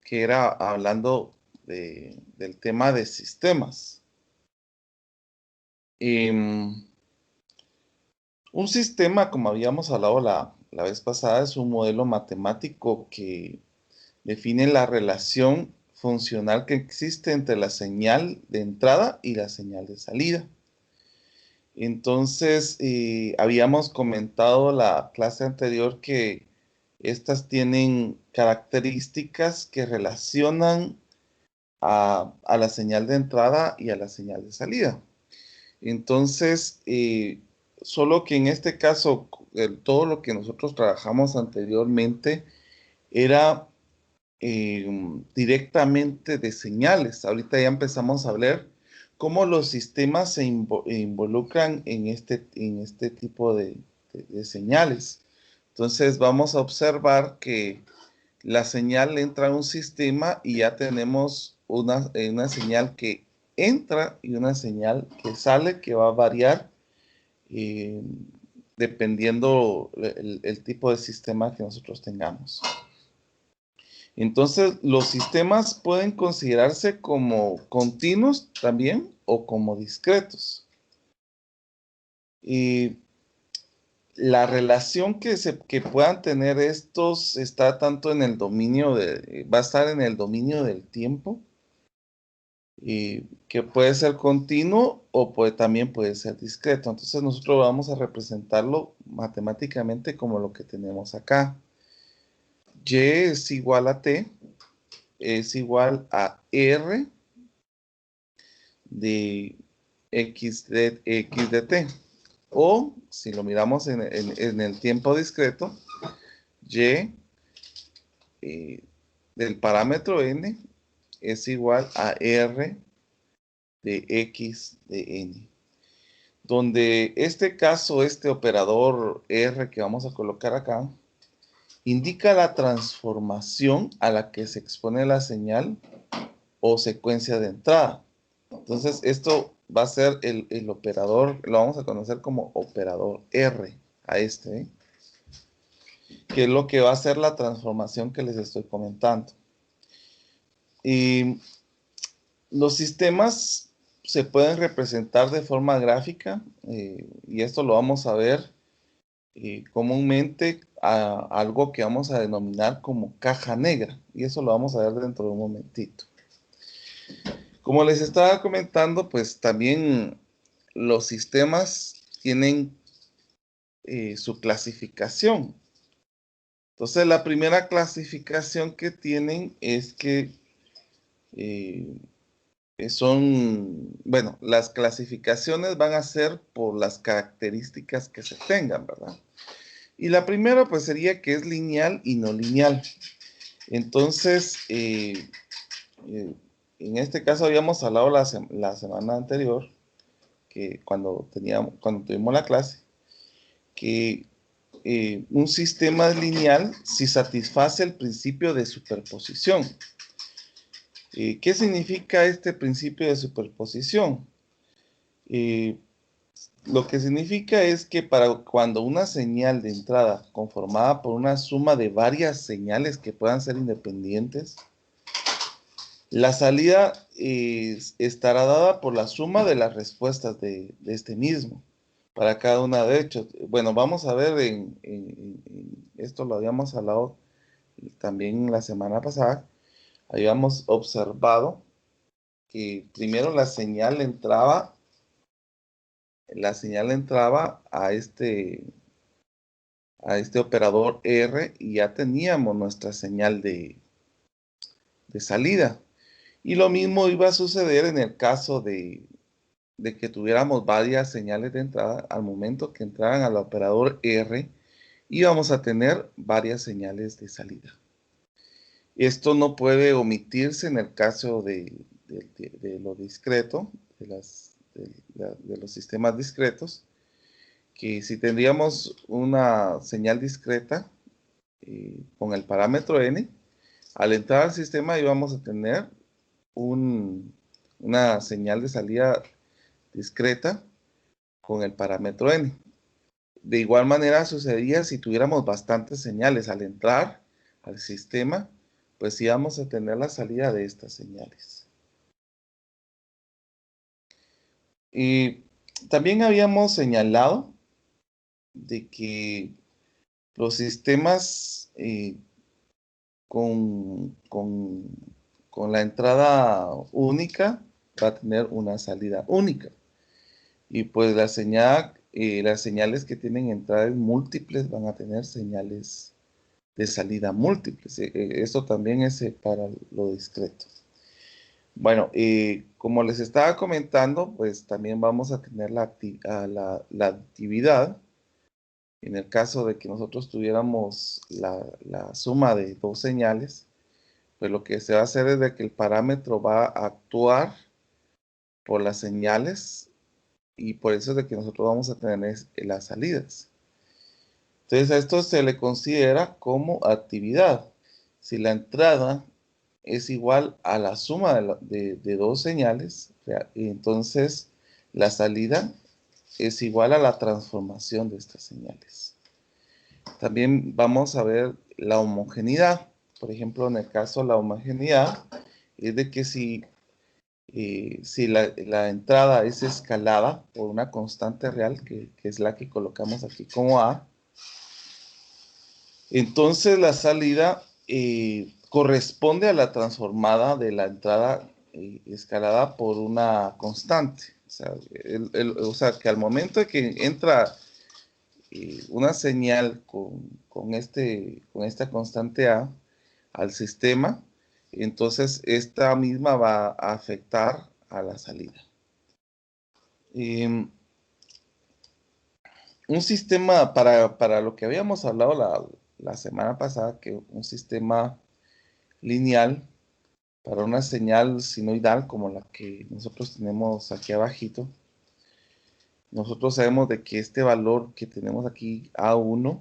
que era hablando del tema de sistemas. Em, un sistema, como habíamos hablado la vez pasada, es un modelo matemático que define la relación funcional que existe entre la señal de entrada y la señal de salida. Entonces, habíamos comentado la clase anterior que estas tienen características que relacionan a la señal de entrada y a la señal de salida. Entonces, solo que en este caso, todo lo que nosotros trabajamos anteriormente era directamente de señales. Ahorita ya empezamos a hablar cómo los sistemas se involucran en este tipo de señales. Entonces, vamos a observar que la señal entra a un sistema y ya tenemos una señal que entra y una señal que sale, que va a variar eh, dependiendo el tipo de sistema que nosotros tengamos. Entonces, los sistemas pueden considerarse como continuos también o como discretos. Y la relación que puedan tener estos está tanto en el dominio va a estar en el dominio del tiempo, y que puede ser continuo o también puede ser discreto. Entonces nosotros vamos a representarlo matemáticamente como lo que tenemos acá. Y es igual a t, es igual a r de x de t. O si lo miramos en el tiempo discreto, y del parámetro n es igual a r de x de n. Donde este caso, este operador R que vamos a colocar acá, indica la transformación a la que se expone la señal o secuencia de entrada. Entonces, esto va a ser el operador, lo vamos a conocer como operador R a este, ¿eh? Que es lo que va a ser la transformación que les estoy comentando. Y los sistemas se pueden representar de forma gráfica, y esto lo vamos a ver comúnmente a algo que vamos a denominar como caja negra, y eso lo vamos a ver dentro de un momentito. Como les estaba comentando, pues también los sistemas tienen su clasificación. Entonces, la primera clasificación que tienen es que eh, bueno, las clasificaciones van a ser por las características que se tengan, ¿verdad? Y la primera pues sería que es lineal y no lineal. Entonces, en este caso habíamos hablado la semana anterior, que cuando tuvimos la clase, que un sistema es lineal si satisface el principio de superposición. ¿Qué significa este principio de superposición? Lo que significa es que para cuando una señal de entrada conformada por una suma de varias señales que puedan ser independientes, la salida estará dada por la suma de las respuestas de este mismo para cada una de ellos. Bueno, vamos a ver, esto lo habíamos hablado también la semana pasada. Habíamos observado que primero la señal entraba a este operador R y ya teníamos nuestra señal de salida. Y lo mismo iba a suceder en el caso de que tuviéramos varias señales de entrada. Al momento que entraran al operador R, íbamos a tener varias señales de salida. Esto no puede omitirse en el caso de lo discreto, de los sistemas discretos, que si tendríamos una señal discreta con el parámetro n, al entrar al sistema íbamos a tener una señal de salida discreta con el parámetro n. De igual manera sucedería si tuviéramos bastantes señales al entrar al sistema, pues sí vamos a tener la salida de estas señales. Y también habíamos señalado de que los sistemas con la entrada única va a tener una salida única. Y pues las señales que tienen entradas múltiples van a tener señales de salida múltiples. Esto también es para lo discreto. Bueno, como les estaba comentando, pues también vamos a tener la actividad. En el caso de que nosotros tuviéramos la suma de dos señales, pues lo que se va a hacer es de que el parámetro va a actuar por las señales y por eso es de que nosotros vamos a tener las salidas. Entonces a esto se le considera como actividad. Si la entrada es igual a la suma de dos señales, entonces la salida es igual a la transformación de estas señales. También vamos a ver la homogeneidad. Por ejemplo, en el caso de la homogeneidad, es de que si la entrada es escalada por una constante real, que es la que colocamos aquí como A, entonces la salida corresponde a la transformada de la entrada escalada por una constante. O sea, que al momento de que entra una señal con esta constante A al sistema, entonces esta misma va a afectar a la salida. Un sistema, para lo que habíamos hablado la semana pasada, que un sistema lineal para una señal sinoidal como la que nosotros tenemos aquí abajito, nosotros sabemos de que este valor que tenemos aquí, A1,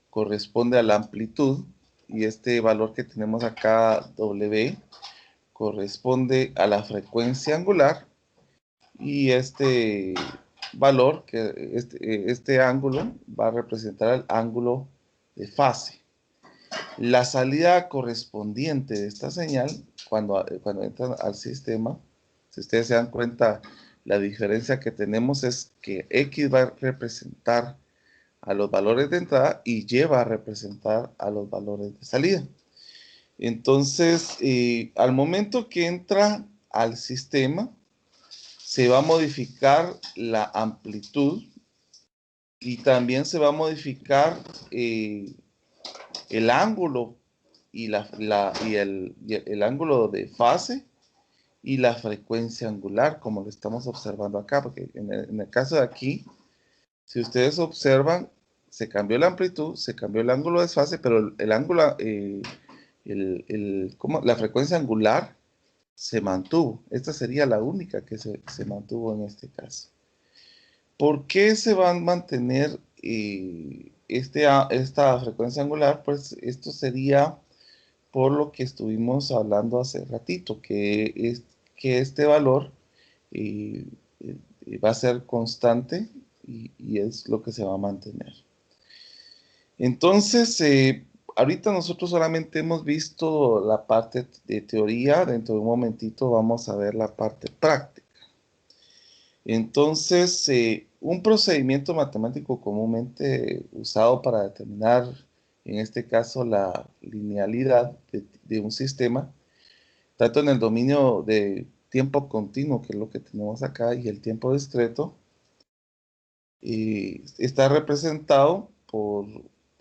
corresponde a la amplitud, y este valor que tenemos acá, W, corresponde a la frecuencia angular, y este valor, este ángulo, va a representar el ángulo de fase. La salida correspondiente de esta señal, cuando entran al sistema, si ustedes se dan cuenta, la diferencia que tenemos es que X va a representar a los valores de entrada y Y va a representar a los valores de salida. Entonces, al momento que entra al sistema, se va a modificar la amplitud y también se va a modificar el ángulo y el ángulo de fase y la frecuencia angular, como lo estamos observando acá, porque en el caso de aquí, si ustedes observan, se cambió la amplitud, se cambió el ángulo de fase, pero el ángulo, la frecuencia angular se mantuvo. Esta sería la única que se mantuvo en este caso. ¿Por qué se va a mantener esta frecuencia angular? Pues esto sería por lo que estuvimos hablando hace ratito, que este valor eh, va a ser constante y es lo que se va a mantener. Entonces, ahorita nosotros solamente hemos visto la parte de teoría. Dentro de un momentito vamos a ver la parte práctica. Entonces, un procedimiento matemático comúnmente usado para determinar, en este caso, la linealidad de un sistema, tanto en el dominio de tiempo continuo, que es lo que tenemos acá, y el tiempo discreto, está representado por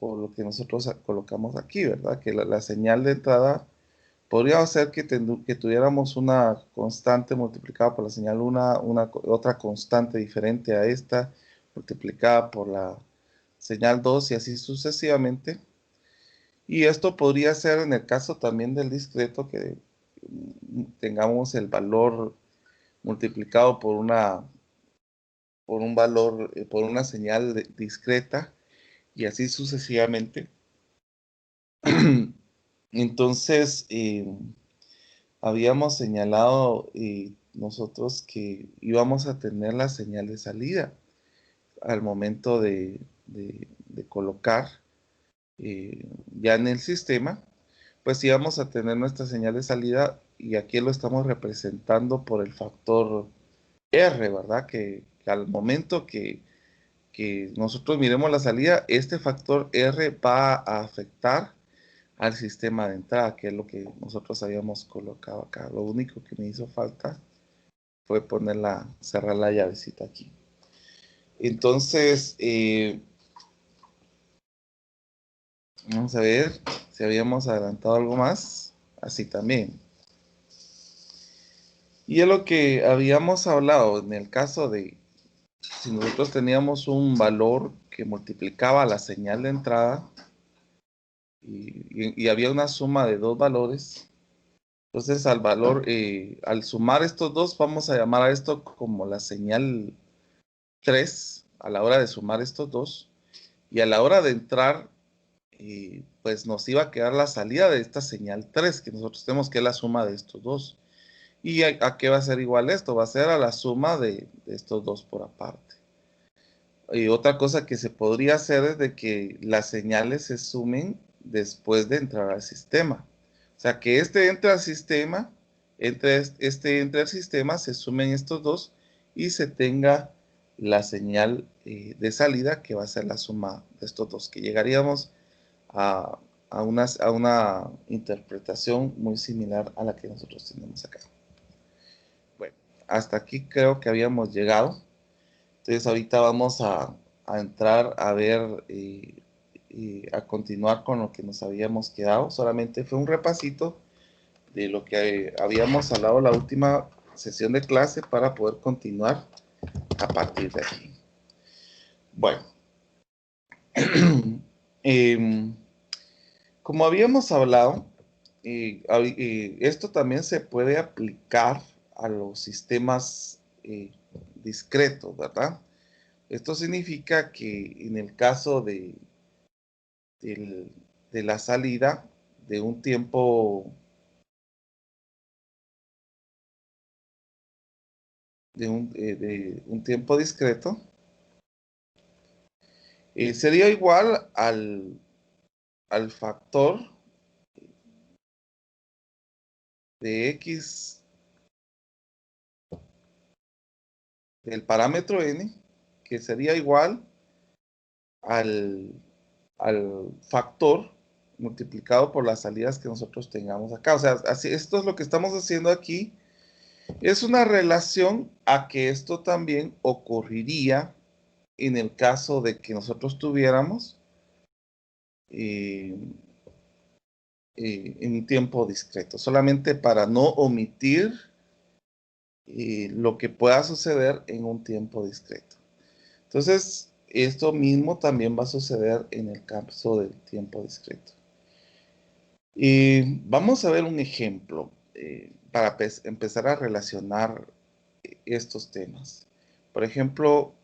lo que nosotros colocamos aquí, ¿verdad? Que la señal de entrada podría ser que tuviéramos una constante multiplicada por la señal otra constante diferente a esta, multiplicada por la señal 2 y así sucesivamente. Y esto podría ser en el caso también del discreto, que tengamos el valor multiplicado por un valor, por una señal discreta y así sucesivamente. Entonces, habíamos señalado nosotros que íbamos a tener la señal de salida al momento de colocar ya en el sistema, pues íbamos a tener nuestra señal de salida y aquí lo estamos representando por el factor R, ¿verdad? Que al momento que nosotros miremos la salida, este factor R va a afectar al sistema de entrada, que es lo que nosotros habíamos colocado acá. Lo único que me hizo falta fue cerrar la llavecita aquí. Entonces, vamos a ver si habíamos adelantado algo más. Así también. Y es lo que habíamos hablado en el caso de si nosotros teníamos un valor que multiplicaba la señal de entrada y había una suma de dos valores. Entonces, al sumar estos dos, vamos a llamar a esto como la señal 3 a la hora de sumar estos dos. Y a la hora de entrar, pues nos iba a quedar la salida de esta señal 3 que nosotros tenemos, que es la suma de estos dos. ¿Y a qué va a ser igual esto? Va a ser a la suma de estos dos por aparte. Y otra cosa que se podría hacer es de que las señales se sumen después de entrar al sistema. O sea, que este entre al sistema, entre al sistema, se sumen estos dos y se tenga la señal de salida que va a ser la suma de estos dos, que llegaríamos a, a una interpretación muy similar a la que nosotros tenemos acá. Bueno, hasta aquí creo que habíamos llegado. Entonces ahorita vamos a entrar a ver y a continuar con lo que nos habíamos quedado. Solamente fue un repasito de lo que habíamos hablado la última sesión de clase para poder continuar a partir de aquí. Bueno, como habíamos hablado, esto también se puede aplicar a los sistemas discretos, ¿verdad? Esto significa que en el caso de la salida de un tiempo de un tiempo discreto, sería igual al factor de x del parámetro n, que sería igual al, al factor multiplicado por las salidas que nosotros tengamos acá. O sea, así, esto es lo que estamos haciendo aquí. Es una relación a que esto también ocurriría en el caso de que nosotros tuviéramos en un tiempo discreto, solamente para no omitir lo que pueda suceder en un tiempo discreto. Entonces, esto mismo también va a suceder en el caso del tiempo discreto. Y vamos a ver un ejemplo para empezar a relacionar estos temas. Por ejemplo,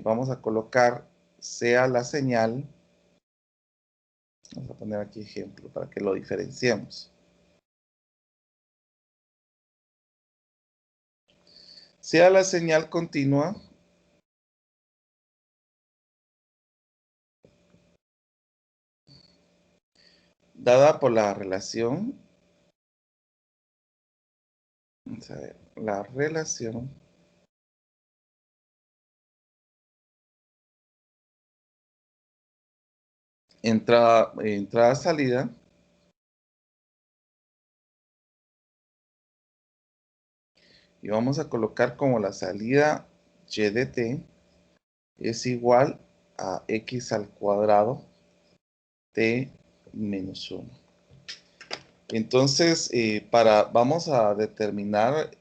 vamos a colocar sea la señal, vamos a poner aquí ejemplo para que lo diferenciemos. Sea la señal continua dada por la relación, vamos a ver, la relación entrada-salida y vamos a colocar como la salida y de t es igual a x al cuadrado t menos 1. Entonces, vamos a determinar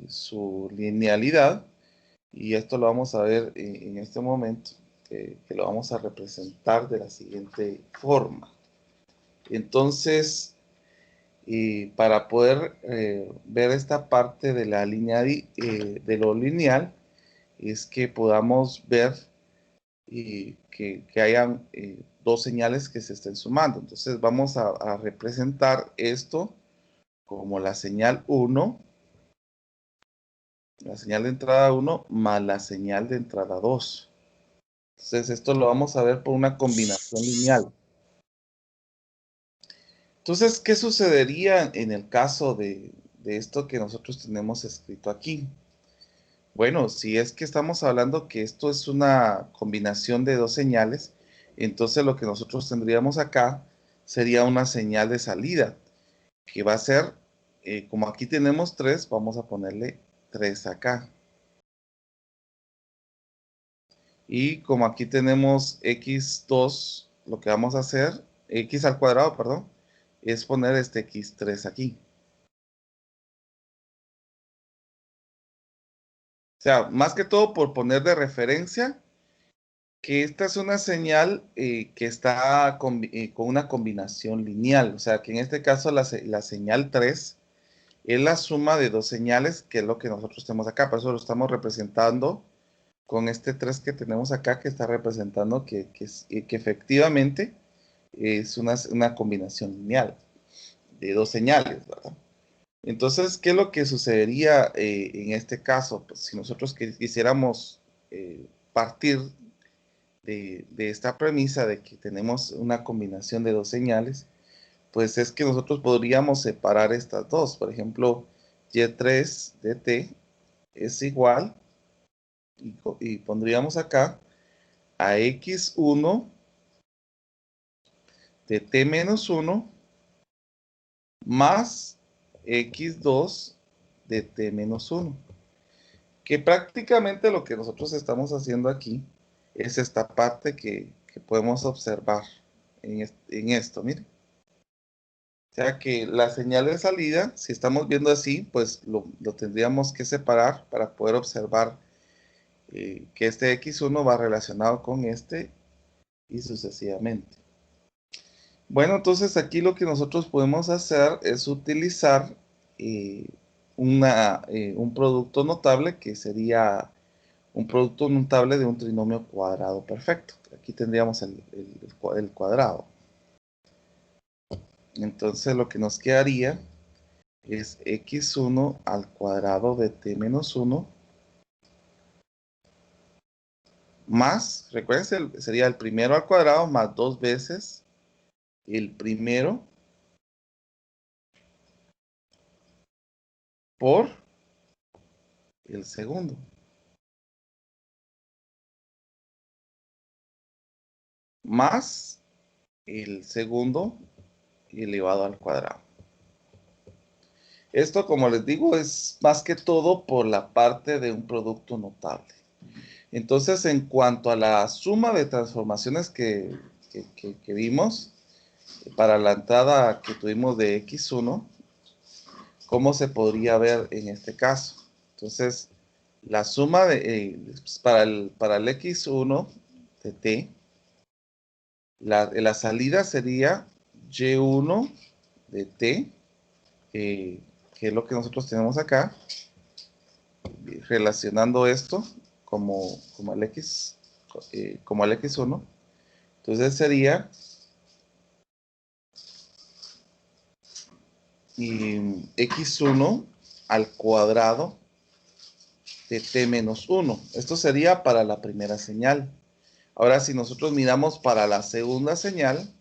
su linealidad y esto lo vamos a ver en este momento, que lo vamos a representar de la siguiente forma. Entonces, para poder ver esta parte de la línea de lo lineal, es que podamos ver que hayan dos señales que se estén sumando. Entonces vamos a representar esto como la señal 1, la señal de entrada 1 más la señal de entrada 2. Entonces esto lo vamos a ver por una combinación lineal. Entonces, ¿qué sucedería en el caso de esto que nosotros tenemos escrito aquí? Bueno, si es que estamos hablando que esto es una combinación de dos señales, entonces lo que nosotros tendríamos acá sería una señal de salida, que va a ser, como aquí tenemos 3, vamos a ponerle 3 acá. Y como aquí tenemos x2, lo que vamos a hacer, x al cuadrado, perdón, es poner este x3 aquí. O sea, más que todo por poner de referencia que esta es una señal que está con una combinación lineal. O sea, que en este caso la señal 3 es la suma de dos señales, que es lo que nosotros tenemos acá. Por eso lo estamos representando con este 3 que tenemos acá, que está representando que efectivamente es una combinación lineal de dos señales, ¿verdad? Entonces, ¿qué es lo que sucedería en este caso? Pues, si nosotros quisiéramos partir de esta premisa de que tenemos una combinación de dos señales, pues es que nosotros podríamos separar estas dos. Por ejemplo, y3 de t es igual, y pondríamos acá, a x1 de t menos 1 más x2 de t menos 1. Que prácticamente lo que nosotros estamos haciendo aquí es esta parte que podemos observar en esto, miren. O sea que la señal de salida, si estamos viendo así, pues lo tendríamos que separar para poder observar que este x1 va relacionado con este y sucesivamente. Bueno, entonces aquí lo que nosotros podemos hacer es utilizar eh, un producto notable que sería un producto notable de un trinomio cuadrado perfecto. Aquí tendríamos el cuadrado. Entonces lo que nos quedaría es x1 al cuadrado de t menos 1 más, recuerden, sería el primero al cuadrado más dos veces el primero por el segundo. Más el segundo elevado al cuadrado. Esto, como les digo, es más que todo por la parte de un producto notable. Entonces, en cuanto a la suma de transformaciones que vimos, para la entrada que tuvimos de x1, ¿cómo se podría ver en este caso? Entonces, la suma para el x1 de t, la salida sería y1 de t, que es lo que nosotros tenemos acá, relacionando esto como el x, como el x1. Entonces sería x1 al cuadrado de t menos 1. Esto sería para la primera señal. Ahora, si nosotros miramos para la segunda señal,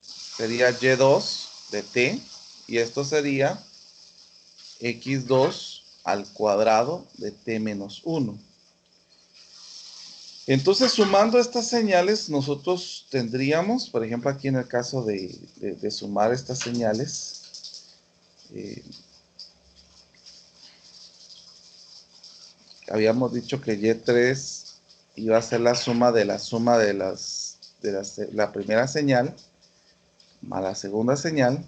sería y2 de t, y esto sería x2 al cuadrado de t menos 1. Entonces, sumando estas señales, nosotros tendríamos, por ejemplo, aquí en el caso de sumar estas señales, habíamos dicho que y3 iba a ser la suma de la primera señal más la segunda señal.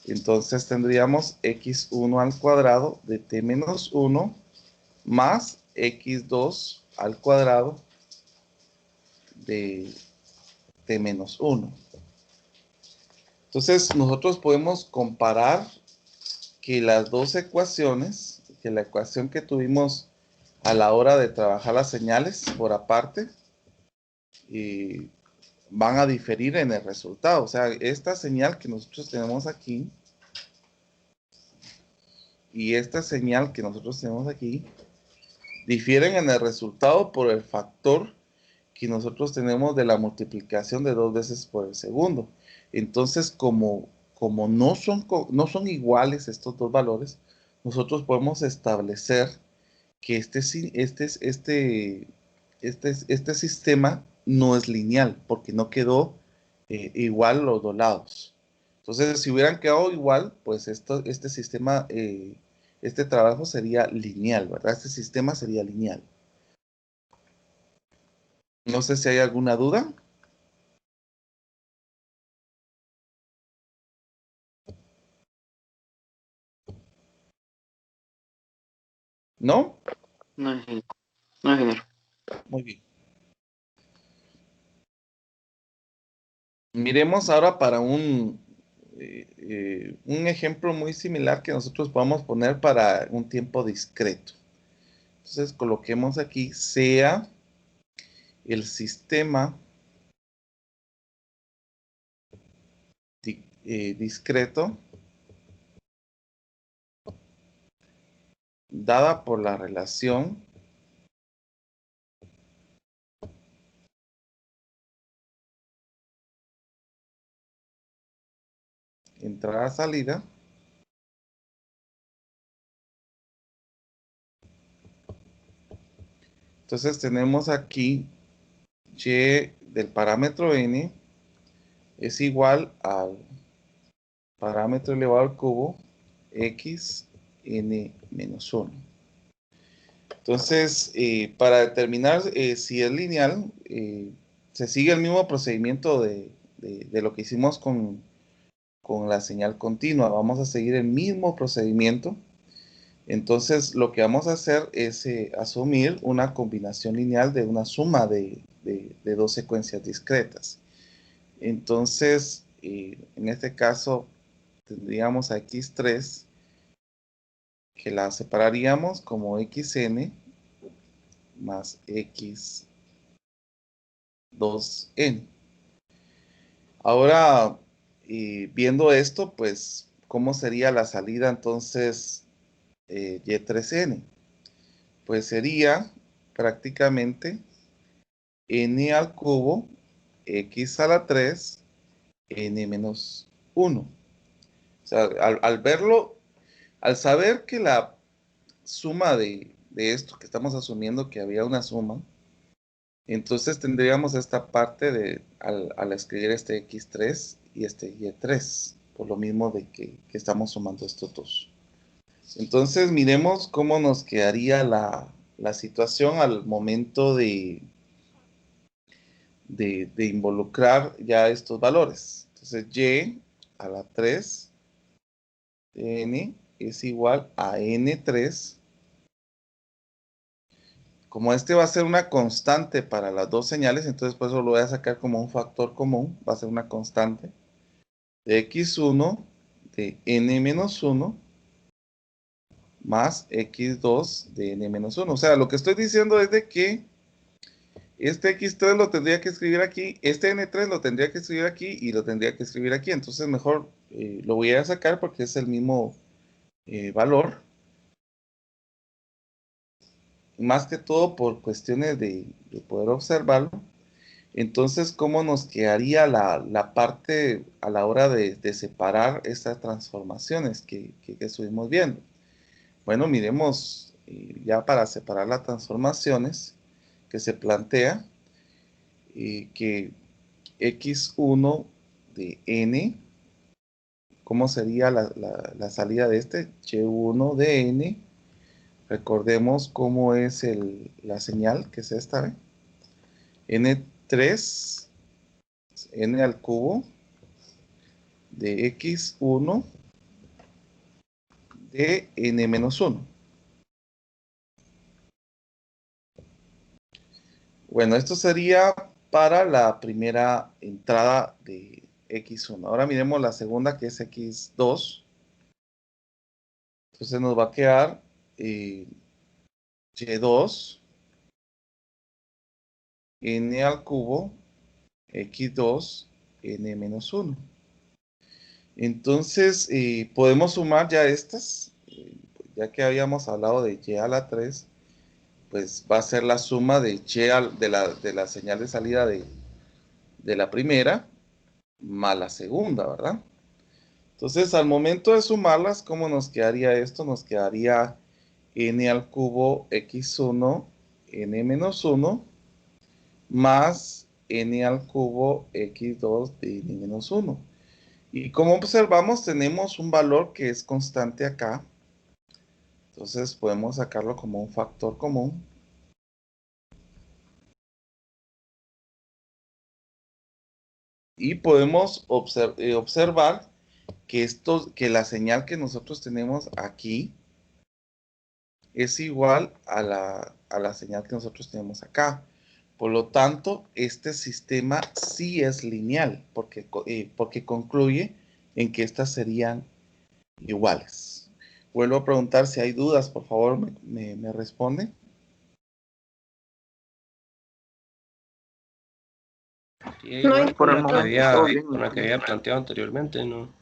Entonces tendríamos x1 al cuadrado de t menos 1 más x2 al cuadrado de t menos 1. Entonces nosotros podemos comparar que las dos ecuaciones, que la ecuación que tuvimos a la hora de trabajar las señales por aparte, van a diferir en el resultado. O sea, esta señal que nosotros tenemos aquí y esta señal que nosotros tenemos aquí difieren en el resultado por el factor que nosotros tenemos de la multiplicación de 2 veces por el segundo. Entonces, como no son iguales estos dos valores, nosotros podemos establecer que este sistema no es lineal, porque no quedó igual los dos lados. Entonces, si hubieran quedado igual, pues este sistema, este trabajo sería lineal, ¿verdad? Este sistema sería lineal. No sé si hay alguna duda. ¿No? No, ingeniero. No, ingeniero. Muy bien. Miremos ahora para un ejemplo muy similar que nosotros podamos poner para un tiempo discreto. Entonces coloquemos aquí sea el sistema discreto dada por la relación entrada-salida Entonces tenemos aquí y del parámetro n es igual al parámetro elevado al cubo x n menos 1. Entonces, para determinar si es lineal, se sigue el mismo procedimiento de lo que hicimos con la señal continua. Vamos a seguir el mismo procedimiento. Entonces, lo que vamos a hacer es asumir una combinación lineal de una suma de dos secuencias discretas. Entonces, en este caso, tendríamos a x3 que la separaríamos como xn más x2n. Ahora, viendo esto, pues, ¿cómo sería la salida entonces y3n? Pues sería prácticamente n al cubo x a la 3 n menos 1. O sea, al verlo, al saber que la suma de esto, que estamos asumiendo que había una suma, entonces tendríamos esta parte al escribir este x3 y este y3, por lo mismo de que estamos sumando estos dos. Entonces miremos cómo nos quedaría la situación al momento de involucrar ya estos valores. Entonces y a la 3 de n es igual a n3. Como este va a ser una constante para las dos señales, entonces por eso lo voy a sacar como un factor común. Va a ser una constante de x1 de n menos 1 más x2 de n menos 1. O sea, lo que estoy diciendo es de que este x3 lo tendría que escribir aquí, este n3 lo tendría que escribir aquí y lo tendría que escribir aquí. Entonces mejor lo voy a sacar porque es el mismo valor. Más que todo por cuestiones de poder observarlo. Entonces, ¿cómo nos quedaría la parte a la hora de separar estas transformaciones que estuvimos viendo? Bueno, miremos ya para separar las transformaciones que se plantea que x1 de n, ¿cómo sería la salida de este? y1 de n, recordemos cómo es la señal, que es esta, n3, n al cubo de x1 de n menos 1. Bueno, esto sería para la primera entrada de x1. Ahora miremos la segunda, que es x2. Entonces nos va a quedar y2 n al cubo x2 n menos 1. Entonces podemos sumar ya estas, ya que habíamos hablado de y a la 3 pues va a ser la suma de de la señal de salida de la primera más la segunda, ¿verdad? Entonces, al momento de sumarlas, ¿cómo nos quedaría esto? Nos quedaría n al cubo x1, n menos 1, más n al cubo x2 de n menos 1. Y como observamos, tenemos un valor que es constante acá. Entonces, podemos sacarlo como un factor común. Y podemos observar que la señal que nosotros tenemos aquí es igual a la señal que nosotros tenemos acá. Por lo tanto, este sistema sí es lineal, porque concluye en que estas serían iguales. Vuelvo a preguntar si hay dudas, por favor, me responde. Sí, No igual hay por el momento, todo bien. con la que había planteado anteriormente, ¿no?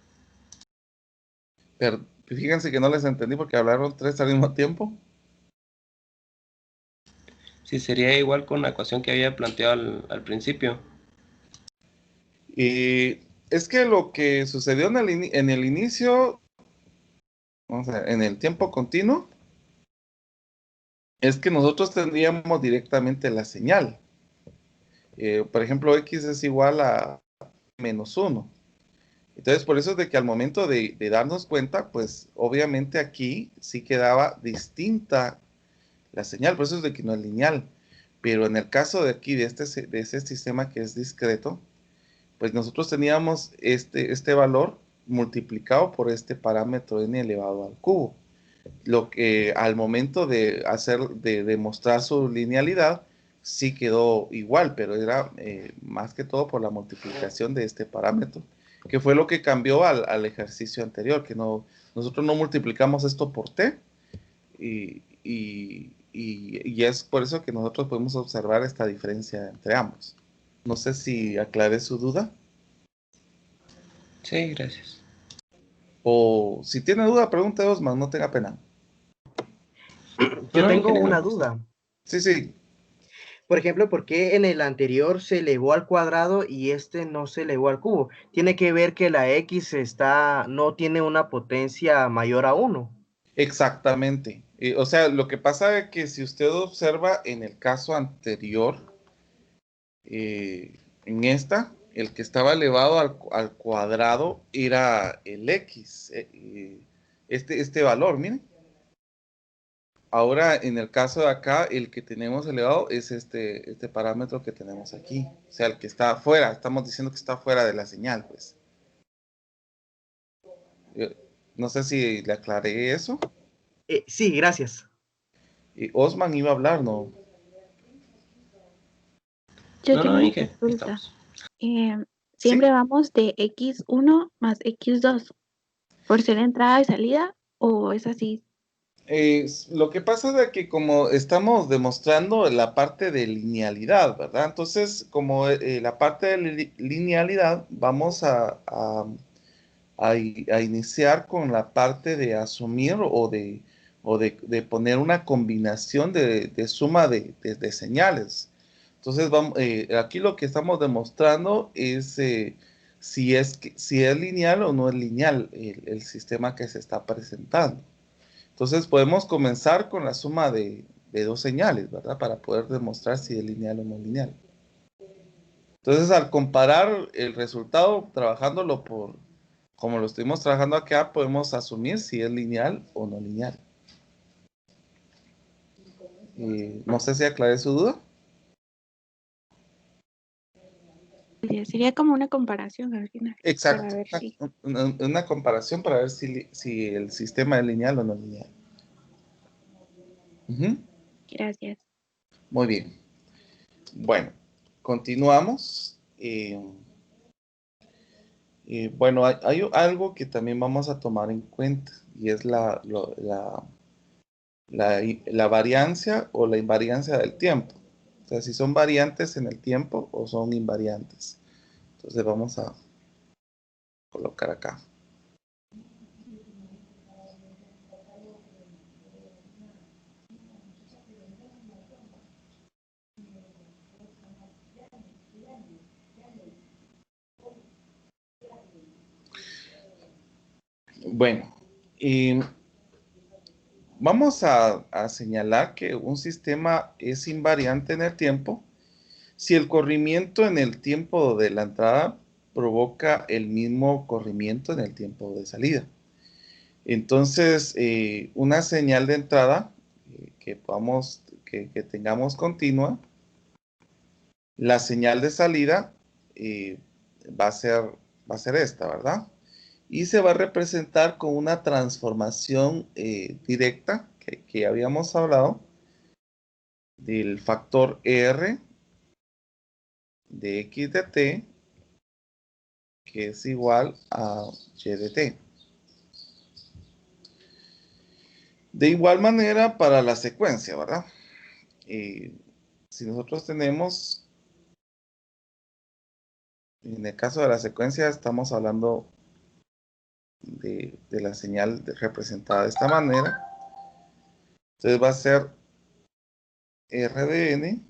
Pero fíjense que no les entendí porque hablaron tres al mismo tiempo. Sí, sería igual con la ecuación que había planteado al principio. Y es que lo que sucedió en el inicio, vamos a ver, en el tiempo continuo, es que nosotros tendríamos directamente la señal. Por ejemplo, x es igual a menos 1. Entonces, por eso es de que al momento de darnos cuenta, pues obviamente aquí sí quedaba distinta la señal, por eso es de que no es lineal. Pero en el caso de aquí, de este sistema que es discreto, pues nosotros teníamos este valor multiplicado por este parámetro n elevado al cubo. Lo que al momento de demostrar su linealidad, sí quedó igual, pero era más que todo por la multiplicación de este parámetro, que fue lo que cambió al ejercicio anterior, que nosotros no multiplicamos esto por t, y es por eso que nosotros podemos observar esta diferencia entre ambos. No sé si aclaré su duda. Sí, gracias. O si tiene duda, pregunte Osman, no tenga pena. Yo No, tengo ingeniero. una duda. Sí, sí. Por ejemplo, ¿por qué en el anterior se elevó al cuadrado y este no se elevó al cubo? Tiene que ver que la x no tiene una potencia mayor a 1. Exactamente. O sea, lo que pasa es que si usted observa en el caso anterior, en el que estaba elevado al cuadrado era el x, este valor, miren. Ahora, en el caso de acá, el que tenemos elevado es este parámetro que tenemos aquí. O sea, el que está afuera, estamos diciendo que está fuera de la señal, pues. No sé si le aclaré eso. Sí, gracias. Osman iba a hablar, ¿no? Yo No, tengo no, una Inge, consulta. estamos. Siempre ¿Sí? vamos de x1 más x2 por ser entrada y salida, o es así. Lo que pasa es de que como estamos demostrando la parte de linealidad, ¿verdad? Entonces, como la parte de linealidad, vamos a iniciar con la parte de asumir de poner una combinación de suma de señales. Entonces, aquí lo que estamos demostrando es si es lineal o no es lineal el sistema que se está presentando. Entonces podemos comenzar con la suma de dos señales, ¿verdad? Para poder demostrar si es lineal o no lineal. Entonces al comparar el resultado trabajándolo como lo estuvimos trabajando acá, podemos asumir si es lineal o no lineal. No sé si aclaré su duda. Sería como una comparación al final, para Exacto. ver si. Una comparación para ver si el sistema es lineal o no lineal. Ujú. Gracias. Muy bien. Bueno, continuamos. Bueno, hay algo que también vamos a tomar en cuenta y es la variancia o la invariancia del tiempo. O sea, si son variantes en el tiempo o son invariantes. Entonces vamos a colocar acá. Bueno, y vamos a señalar que un sistema es invariante en el tiempo si el corrimiento en el tiempo de la entrada provoca el mismo corrimiento en el tiempo de salida. Entonces, una señal de entrada que tengamos continua, la señal de salida va a ser esta, ¿verdad? Y se va a representar con una transformación directa que habíamos hablado del factor R de X de T, que es igual a Y de T. De igual manera para la secuencia, ¿verdad? Si nosotros tenemos, en el caso de la secuencia, estamos hablando de la señal representada de esta manera. Entonces va a ser R de N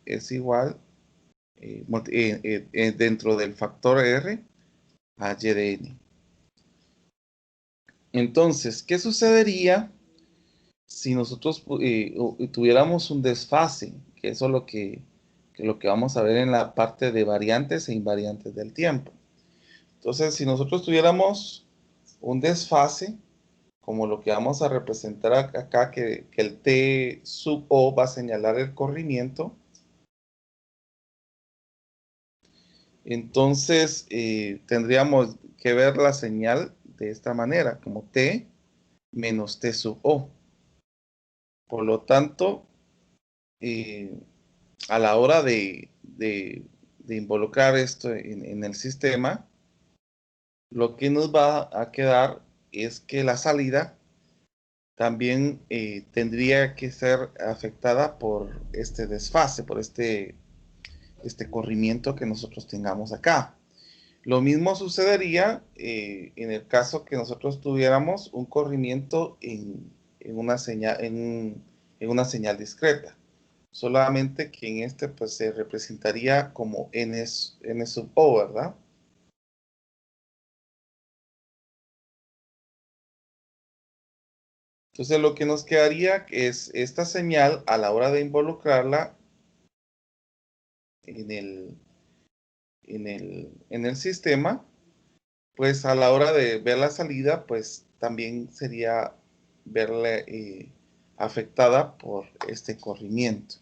es igual dentro del factor R a Y de N. Entonces, ¿qué sucedería si nosotros tuviéramos un desfase? Que eso es lo que vamos a ver en la parte de variantes e invariantes del tiempo. Entonces, si nosotros tuviéramos un desfase, como lo que vamos a representar acá, que el T sub O va a señalar el corrimiento, entonces tendríamos que ver la señal de esta manera, como T menos T sub O. Por lo tanto, a la hora de involucrar esto en el sistema, lo que nos va a quedar es que la salida también tendría que ser afectada por este desfase, por este corrimiento que nosotros tengamos acá. Lo mismo sucedería en el caso que nosotros tuviéramos un corrimiento en una señal discreta. Solamente que en este pues se representaría como n sub o, ¿verdad? Entonces lo que nos quedaría es esta señal a la hora de involucrarla en el sistema, pues a la hora de ver la salida, pues también sería verla afectada por este corrimiento.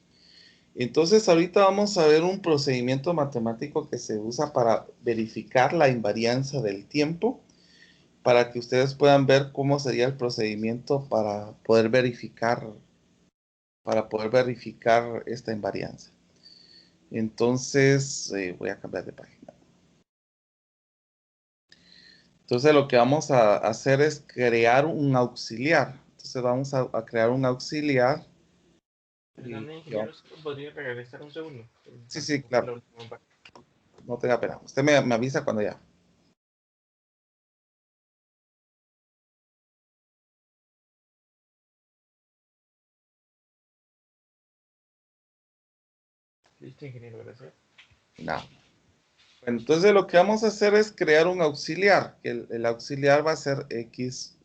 Entonces ahorita vamos a ver un procedimiento matemático que se usa para verificar la invarianza del tiempo, para que ustedes puedan ver cómo sería el procedimiento para poder verificar esta invarianza. Entonces, voy a cambiar de página. Entonces, lo que vamos a hacer es crear un auxiliar. Entonces, vamos a crear un auxiliar. Perdón, ingeniero, ¿podría regresar un segundo? Sí, claro. No tenga pena. Usted me avisa cuando ya. Listo, ingeniero, gracias. No. Bueno, entonces lo que vamos a hacer es crear un auxiliar. El auxiliar va a ser X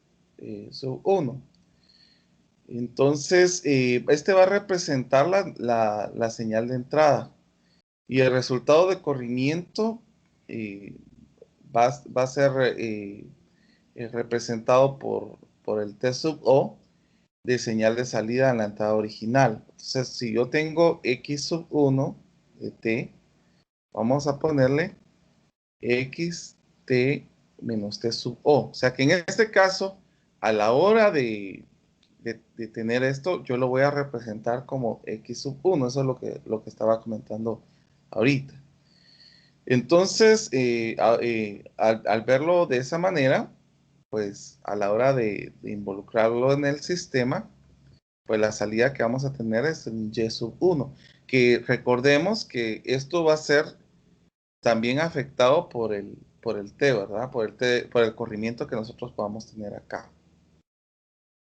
sub 1. Entonces, este va a representar la señal de entrada. Y el resultado de corrimiento va a ser representado por el T sub O de señal de salida en la entrada original. Entonces, si yo tengo X sub 1 de T, vamos a ponerle X T menos T sub O. O sea que en este caso, a la hora de tener esto, yo lo voy a representar como X sub 1. Eso es lo que estaba comentando ahorita. Entonces, al verlo de esa manera, pues a la hora de involucrarlo en el sistema, pues la salida que vamos a tener es en Y sub 1, que recordemos que esto va a ser también afectado por el T, ¿verdad? Por el corrimiento que nosotros podamos tener acá.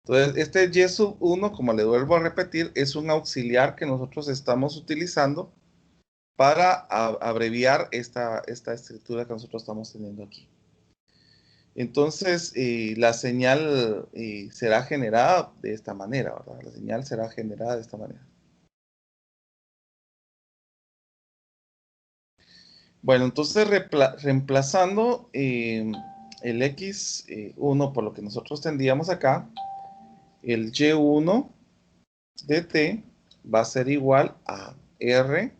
Entonces, este Y sub 1, como le vuelvo a repetir, es un auxiliar que nosotros estamos utilizando para abreviar esta estructura que nosotros estamos teniendo aquí. Entonces, la señal será generada de esta manera, ¿verdad? La señal será generada de esta manera. Bueno, entonces reemplazando el x1 por lo que nosotros tendríamos acá, el y1 de t va a ser igual a r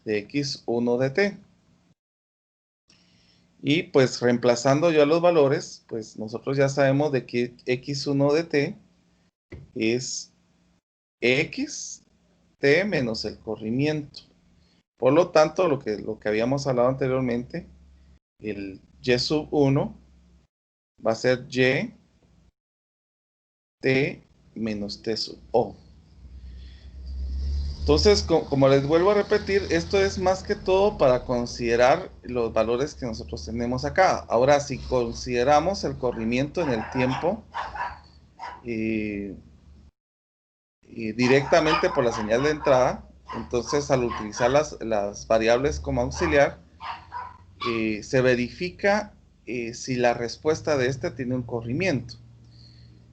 de x1 de t. Y pues reemplazando ya los valores, pues nosotros ya sabemos de que x1 de t es x t menos el corrimiento. Por lo tanto, lo que habíamos hablado anteriormente, el y sub 1 va a ser y t menos t sub o. Entonces, como les vuelvo a repetir, esto es más que todo para considerar los valores que nosotros tenemos acá. Ahora, si consideramos el corrimiento en el tiempo directamente por la señal de entrada, entonces al utilizar las variables como auxiliar, se verifica si la respuesta de este tiene un corrimiento.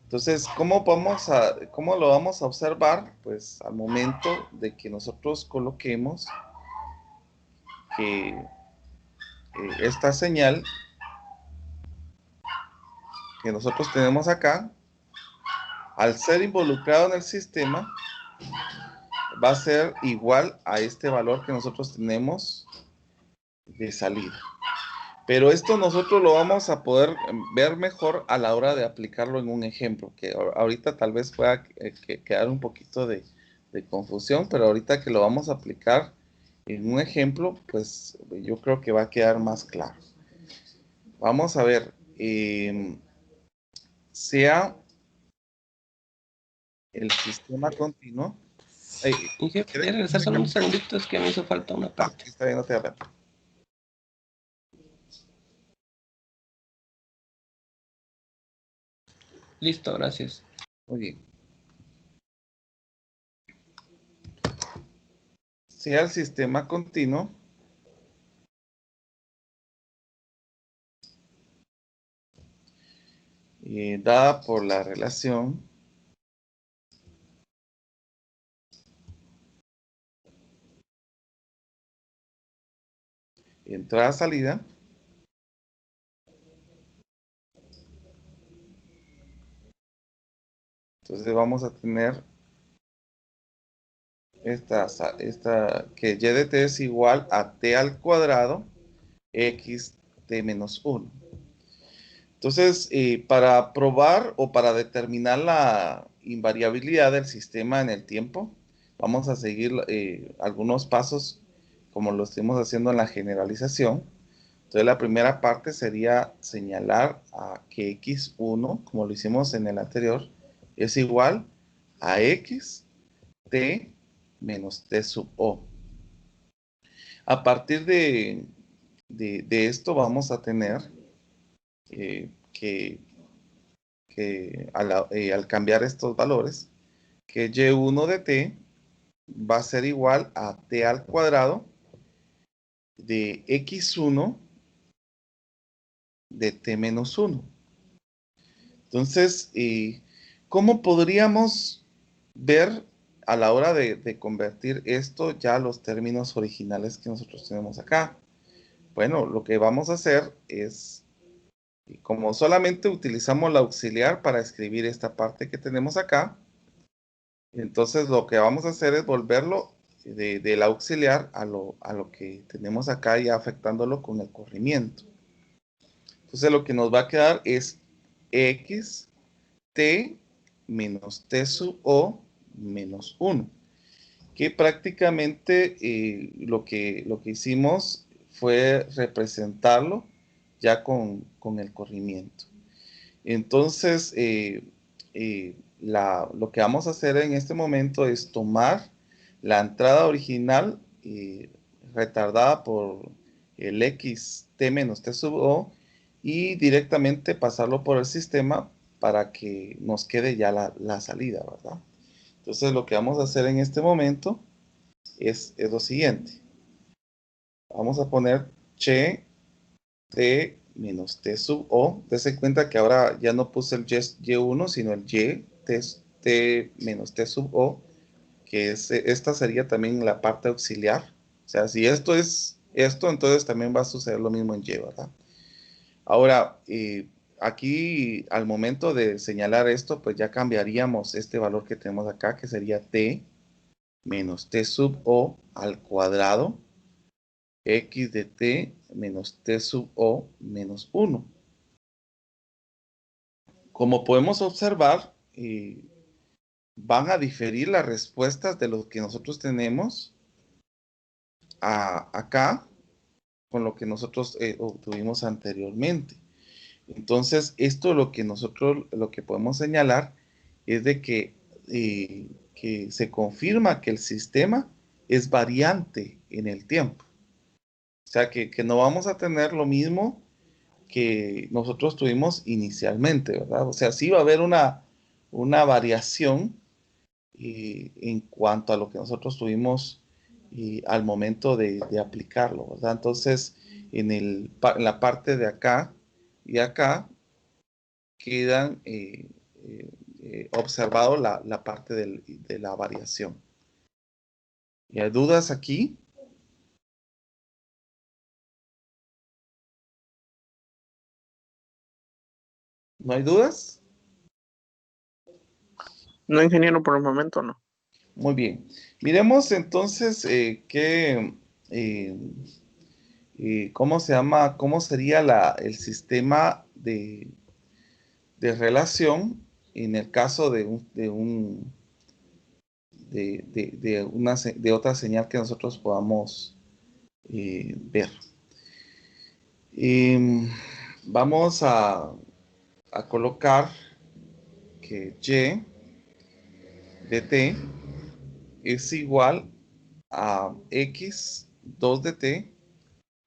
Entonces, ¿cómo lo vamos a observar? Pues al momento de que nosotros coloquemos que esta señal que nosotros tenemos acá, al ser involucrado en el sistema, va a ser igual a este valor que nosotros tenemos de salida. Pero esto nosotros lo vamos a poder ver mejor a la hora de aplicarlo en un ejemplo, que ahorita tal vez pueda quedar un poquito de confusión, pero ahorita que lo vamos a aplicar en un ejemplo, pues yo creo que va a quedar más claro. Vamos a ver, sea el sistema continuo. Inge, ¿podría regresar solo unos segunditos que me hizo falta una parte? Está bien, no te da. Listo, gracias. Muy bien. Sea el sistema continuo dada por la relación entrada-salida entonces vamos a tener esta que y de t es igual a t al cuadrado x t menos 1. Entonces, para probar o para determinar la invariabilidad del sistema en el tiempo, vamos a seguir algunos pasos como lo estamos haciendo en la generalización. Entonces, la primera parte sería señalar a que x1, como lo hicimos en el anterior, es igual a x t menos t sub o. A partir de esto vamos a tener que al cambiar estos valores, que y1 de t va a ser igual a t al cuadrado de x1 de t menos 1. Entonces, ¿cómo podríamos ver a la hora de convertir esto ya a los términos originales que nosotros tenemos acá? Bueno, lo que vamos a hacer es, como solamente utilizamos la auxiliar para escribir esta parte que tenemos acá, entonces lo que vamos a hacer es volverlo del auxiliar a lo que tenemos acá ya afectándolo con el corrimiento. Entonces lo que nos va a quedar es x t menos t sub o menos 1. Que prácticamente lo que hicimos fue representarlo ya con el corrimiento. Entonces, lo que vamos a hacer en este momento es tomar la entrada original retardada por el x t menos t sub o y directamente pasarlo por el sistema para que nos quede ya la salida, ¿verdad? Entonces lo que vamos a hacer en este momento es lo siguiente. Vamos a poner che t menos T sub O. Dese cuenta que ahora ya no puse el Y1, sino el Y, T menos T sub O, que esta sería también la parte auxiliar. O sea, si esto es esto, entonces también va a suceder lo mismo en Y, ¿verdad? Ahora, aquí al momento de señalar esto, pues ya cambiaríamos este valor que tenemos acá, que sería T menos T sub O al cuadrado, X de T menos T sub O menos 1. Como podemos observar, van a diferir las respuestas de lo que nosotros tenemos acá con lo que nosotros obtuvimos anteriormente. Entonces, esto lo que podemos señalar es de que se confirma que el sistema es variante en el tiempo. O sea, que no vamos a tener lo mismo que nosotros tuvimos inicialmente, ¿verdad? O sea, sí va a haber una variación en cuanto a lo que nosotros tuvimos al momento de aplicarlo, ¿verdad? Entonces, en la parte de acá y acá quedan observado la parte de la variación. ¿Y hay dudas aquí? ¿No hay dudas? No, ingeniero, por el momento no. Muy bien. Miremos entonces ¿cómo se llama? ¿Cómo sería el sistema de relación en el caso de otra señal que nosotros podamos ver? Vamos a colocar que Y de T es igual a X 2 de T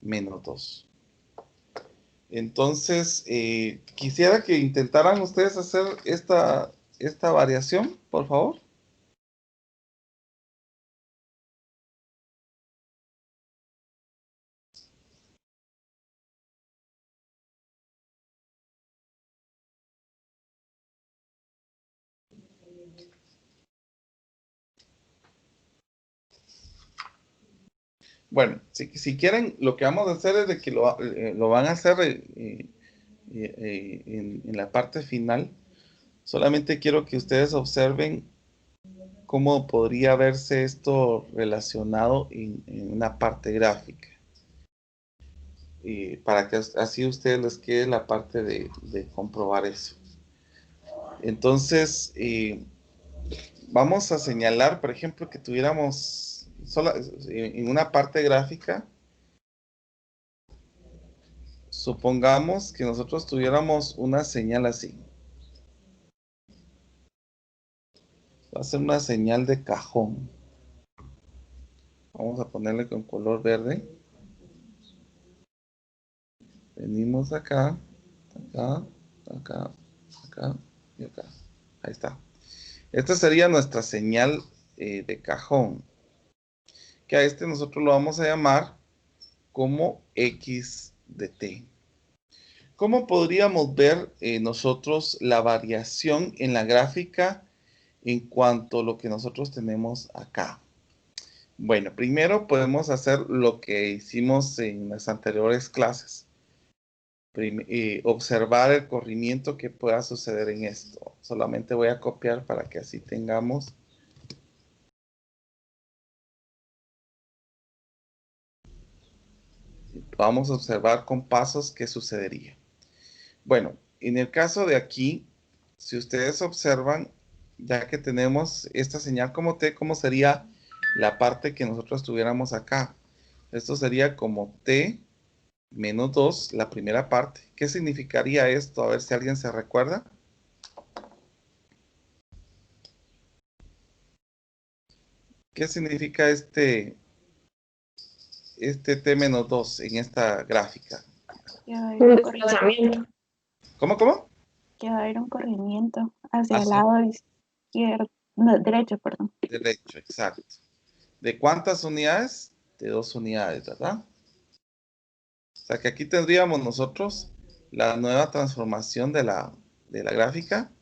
menos 2. Entonces, quisiera que intentaran ustedes hacer esta variación, por favor. Bueno, si quieren, lo que vamos a hacer es de que lo van a hacer en la parte final. Solamente quiero que ustedes observen cómo podría verse esto relacionado en una parte gráfica. Para que así a ustedes les quede la parte de comprobar eso. Entonces, vamos a señalar, por ejemplo, que tuviéramos en una parte gráfica, supongamos que nosotros tuviéramos una señal así. Va a ser una señal de cajón. Vamos a ponerle con color verde. Venimos acá, acá, acá, acá y acá. Ahí está. Esta sería nuestra señal de cajón. Que a este nosotros lo vamos a llamar como X de T. ¿Cómo podríamos ver nosotros la variación en la gráfica en cuanto a lo que nosotros tenemos acá? Bueno, primero podemos hacer lo que hicimos en las anteriores clases. Observar el corrimiento que pueda suceder en esto. Solamente voy a copiar para que así tengamos. Vamos a observar con pasos qué sucedería. Bueno, en el caso de aquí, si ustedes observan, ya que tenemos esta señal como T, ¿cómo sería la parte que nosotros tuviéramos acá? Esto sería como T menos 2, la primera parte. ¿Qué significaría esto? A ver si alguien se recuerda. ¿Qué significa este T menos 2 en esta gráfica? Que va a haber un corrimiento. ¿Cómo? Que va a haber un corrimiento hacia el Hacia- lado izquierdo, no, derecho, perdón. Derecho, exacto. ¿De cuántas unidades? De 2 unidades, ¿verdad? O sea que aquí tendríamos nosotros la nueva transformación de la gráfica.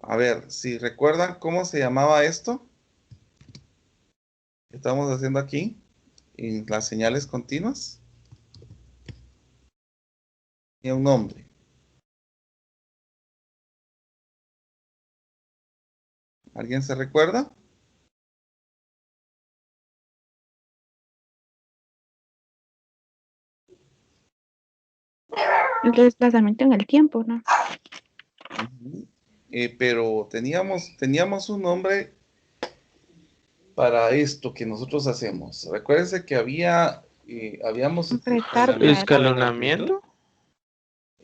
A ver, si recuerdan cómo se llamaba esto que estamos haciendo aquí en las señales continuas. Tenía un nombre. ¿Alguien se recuerda? El desplazamiento en el tiempo, ¿no? Ujú. Pero teníamos un nombre para esto que nosotros hacemos. Recuérdense que habíamos Un retardo. Escalonamiento.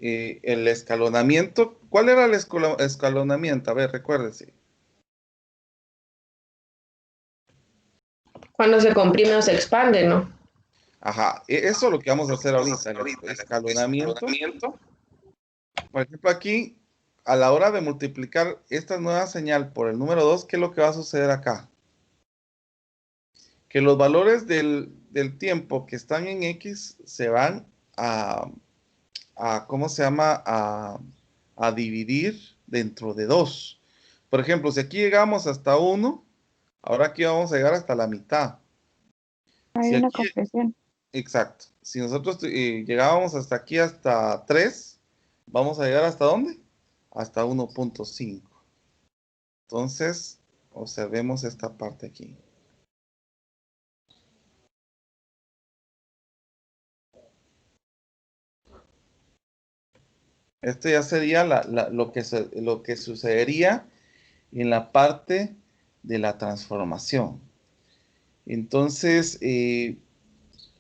el escalonamiento. ¿Cuál era el escalonamiento? A ver, recuérdese. Cuando se comprime o se expande, ¿no? Ajá, eso es lo que vamos a hacer ahorita, el escalonamiento. Por ejemplo, aquí, a la hora de multiplicar esta nueva señal por el número 2, ¿qué es lo que va a suceder acá? Que los valores del tiempo que están en X se van ¿cómo se llama? A dividir dentro de 2. Por ejemplo, si aquí llegamos hasta 1, ahora aquí vamos a llegar hasta la mitad. Hay Si una aquí, compresión. exacto. Si nosotros llegábamos hasta aquí, hasta 3, vamos a llegar ¿hasta dónde? Hasta 1.5. Entonces, observemos esta parte aquí. Esto ya sería lo que sucedería en la parte de la transformación. Entonces,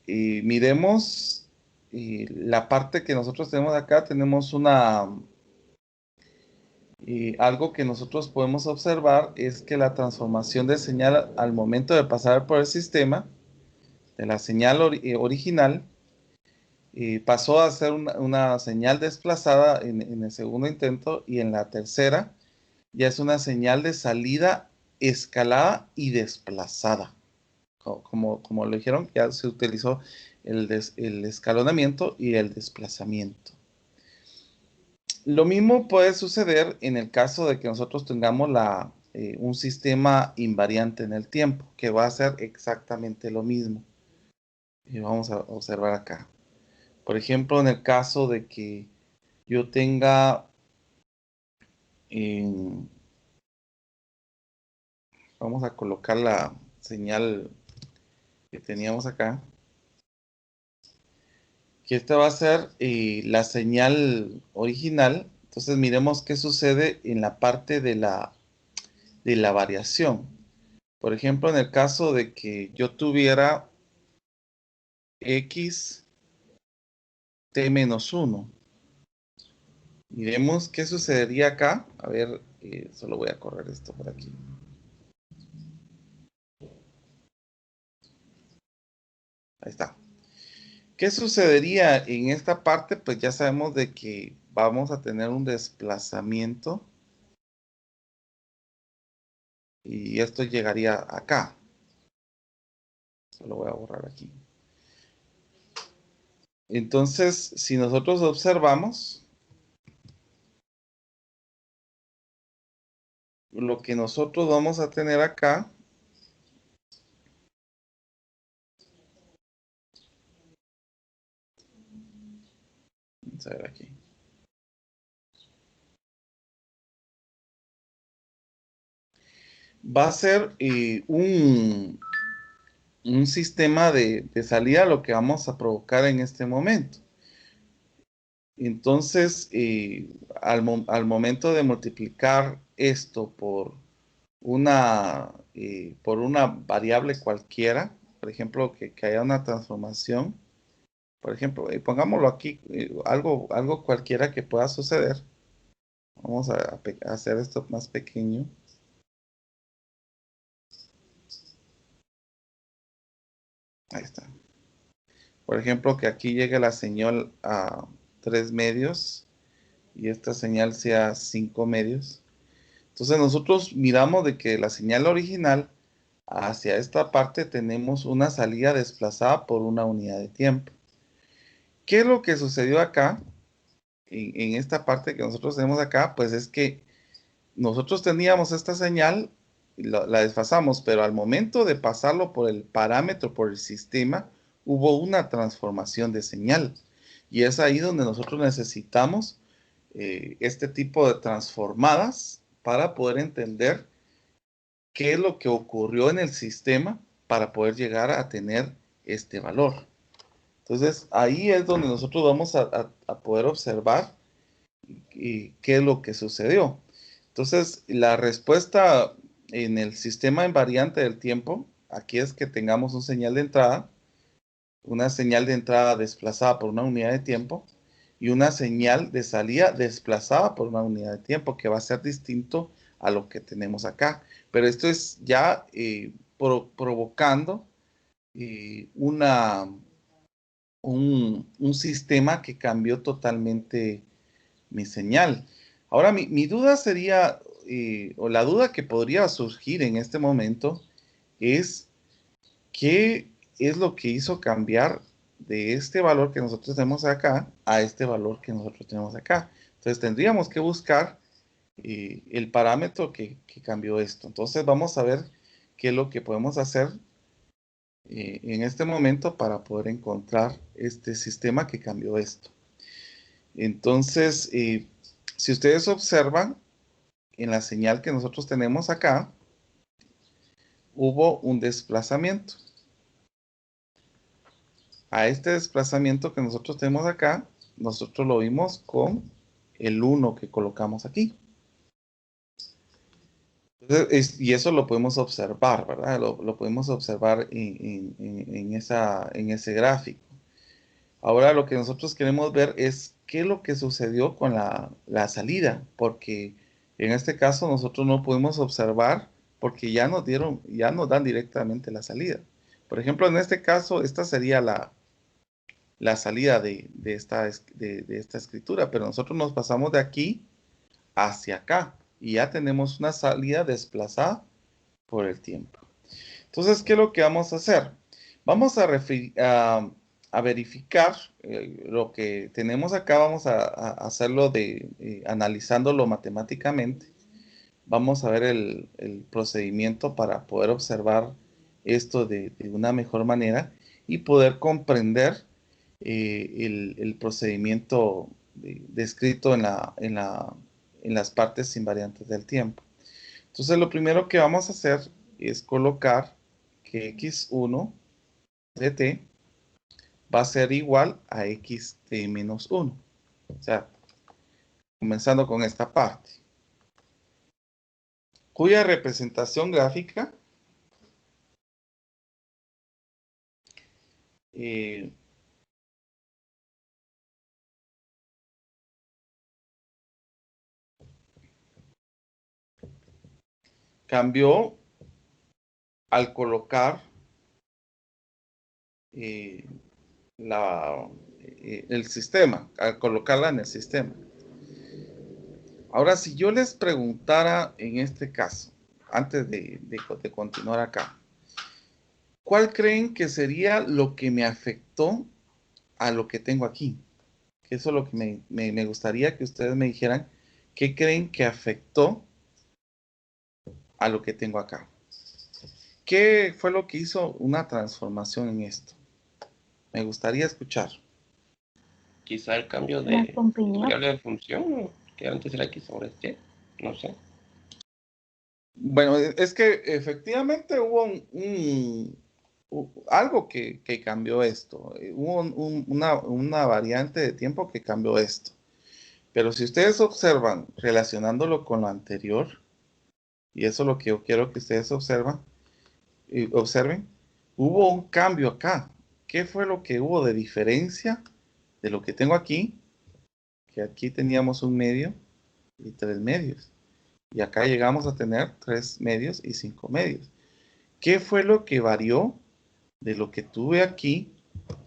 miremos la parte que nosotros tenemos acá. Tenemos algo que nosotros podemos observar es que la transformación de señal al momento de pasar por el sistema, de la señal original, pasó a ser una señal desplazada en el segundo intento, y en la tercera ya es una señal de salida escalada y desplazada. Como lo dijeron, ya se utilizó el escalonamiento y el desplazamiento. Lo mismo puede suceder en el caso de que nosotros tengamos un sistema invariante en el tiempo, que va a ser exactamente lo mismo. Y vamos a observar acá. Por ejemplo, en el caso de que yo tenga, vamos a colocar la señal que teníamos acá, que esta va a ser la señal original. Entonces miremos qué sucede en la parte de la variación. Por ejemplo, en el caso de que yo tuviera x t-1, miremos qué sucedería acá. A ver, solo voy a correr esto por aquí. Ahí está. ¿Qué sucedería en esta parte? Pues ya sabemos de que vamos a tener un desplazamiento. Y esto llegaría acá. Lo voy a borrar aquí. Entonces, si nosotros observamos, lo que nosotros vamos a tener acá vamos a ver aquí. Va a ser un sistema de salida lo que vamos a provocar en este momento. Entonces, al momento de multiplicar esto por una variable cualquiera, por ejemplo, que haya una transformación, por ejemplo, pongámoslo aquí, algo cualquiera que pueda suceder. Vamos a hacer esto más pequeño. Ahí está. Por ejemplo, que aquí llegue la señal a 3 medios y esta señal sea 5 medios. Entonces nosotros miramos de que la señal original hacia esta parte tenemos una salida desplazada por una unidad de tiempo. ¿Qué es lo que sucedió acá? En esta parte que nosotros tenemos acá, pues es que nosotros teníamos esta señal, y la desfasamos, pero al momento de pasarlo por el parámetro, por el sistema, hubo una transformación de señal. Y es ahí donde nosotros necesitamos este tipo de transformadas para poder entender qué es lo que ocurrió en el sistema para poder llegar a tener este valor. Entonces, ahí es donde nosotros vamos a poder observar qué es lo que sucedió. Entonces, la respuesta en el sistema invariante del tiempo, aquí es que tengamos una señal de entrada desplazada por una unidad de tiempo y una señal de salida desplazada por una unidad de tiempo, que va a ser distinto a lo que tenemos acá. Pero esto es ya provocando un sistema que cambió totalmente mi señal. Ahora, mi duda sería, o la duda que podría surgir en este momento es, ¿qué es lo que hizo cambiar de este valor que nosotros tenemos acá a este valor que nosotros tenemos acá? Entonces, tendríamos que buscar el parámetro que cambió esto. Entonces, vamos a ver qué es lo que podemos hacer en este momento para poder encontrar este sistema que cambió esto. Entonces, si ustedes observan, en la señal que nosotros tenemos acá, hubo un desplazamiento. A este desplazamiento que nosotros tenemos acá, nosotros lo vimos con el 1 que colocamos aquí. Entonces, y eso lo podemos observar, ¿verdad? Lo podemos observar en ese gráfico. Ahora lo que nosotros queremos ver es qué es lo que sucedió con la salida, porque en este caso nosotros no podemos observar porque ya nos dan directamente la salida. Por ejemplo, en este caso, esta sería la salida de esta escritura, pero nosotros nos pasamos de aquí hacia acá y ya tenemos una salida desplazada por el tiempo. Entonces, ¿qué es lo que vamos a hacer? Vamos a verificar lo que tenemos acá, vamos a hacerlo analizándolo matemáticamente. Vamos a ver el procedimiento para poder observar esto de una mejor manera y poder comprender el procedimiento descrito en las partes invariantes del tiempo. Entonces, lo primero que vamos a hacer es colocar que x1 de t va a ser igual a x de menos 1. O sea, comenzando con esta parte, cuya representación gráfica cambió al colocar el sistema, al colocarla en el sistema. Ahora, si yo les preguntara en este caso, antes de continuar acá, ¿cuál creen que sería lo que me afectó a lo que tengo aquí? Que eso es lo que me gustaría que ustedes me dijeran, ¿qué creen que afectó a lo que tengo acá? ¿Qué fue lo que hizo una transformación en esto? Me gustaría escuchar. Quizá el cambio La de comprimió. variable de función, que antes era x sobre t, no sé. Bueno, es que efectivamente hubo algo que cambió esto. Hubo una variante de tiempo que cambió esto. Pero si ustedes observan, relacionándolo con lo anterior, y eso es lo que yo quiero que ustedes observen, hubo un cambio acá. ¿Qué fue lo que hubo de diferencia de lo que tengo aquí? Que aquí teníamos un medio y 3 medios. Y acá llegamos a tener 3 medios y 5 medios. ¿Qué fue lo que varió de lo que tuve aquí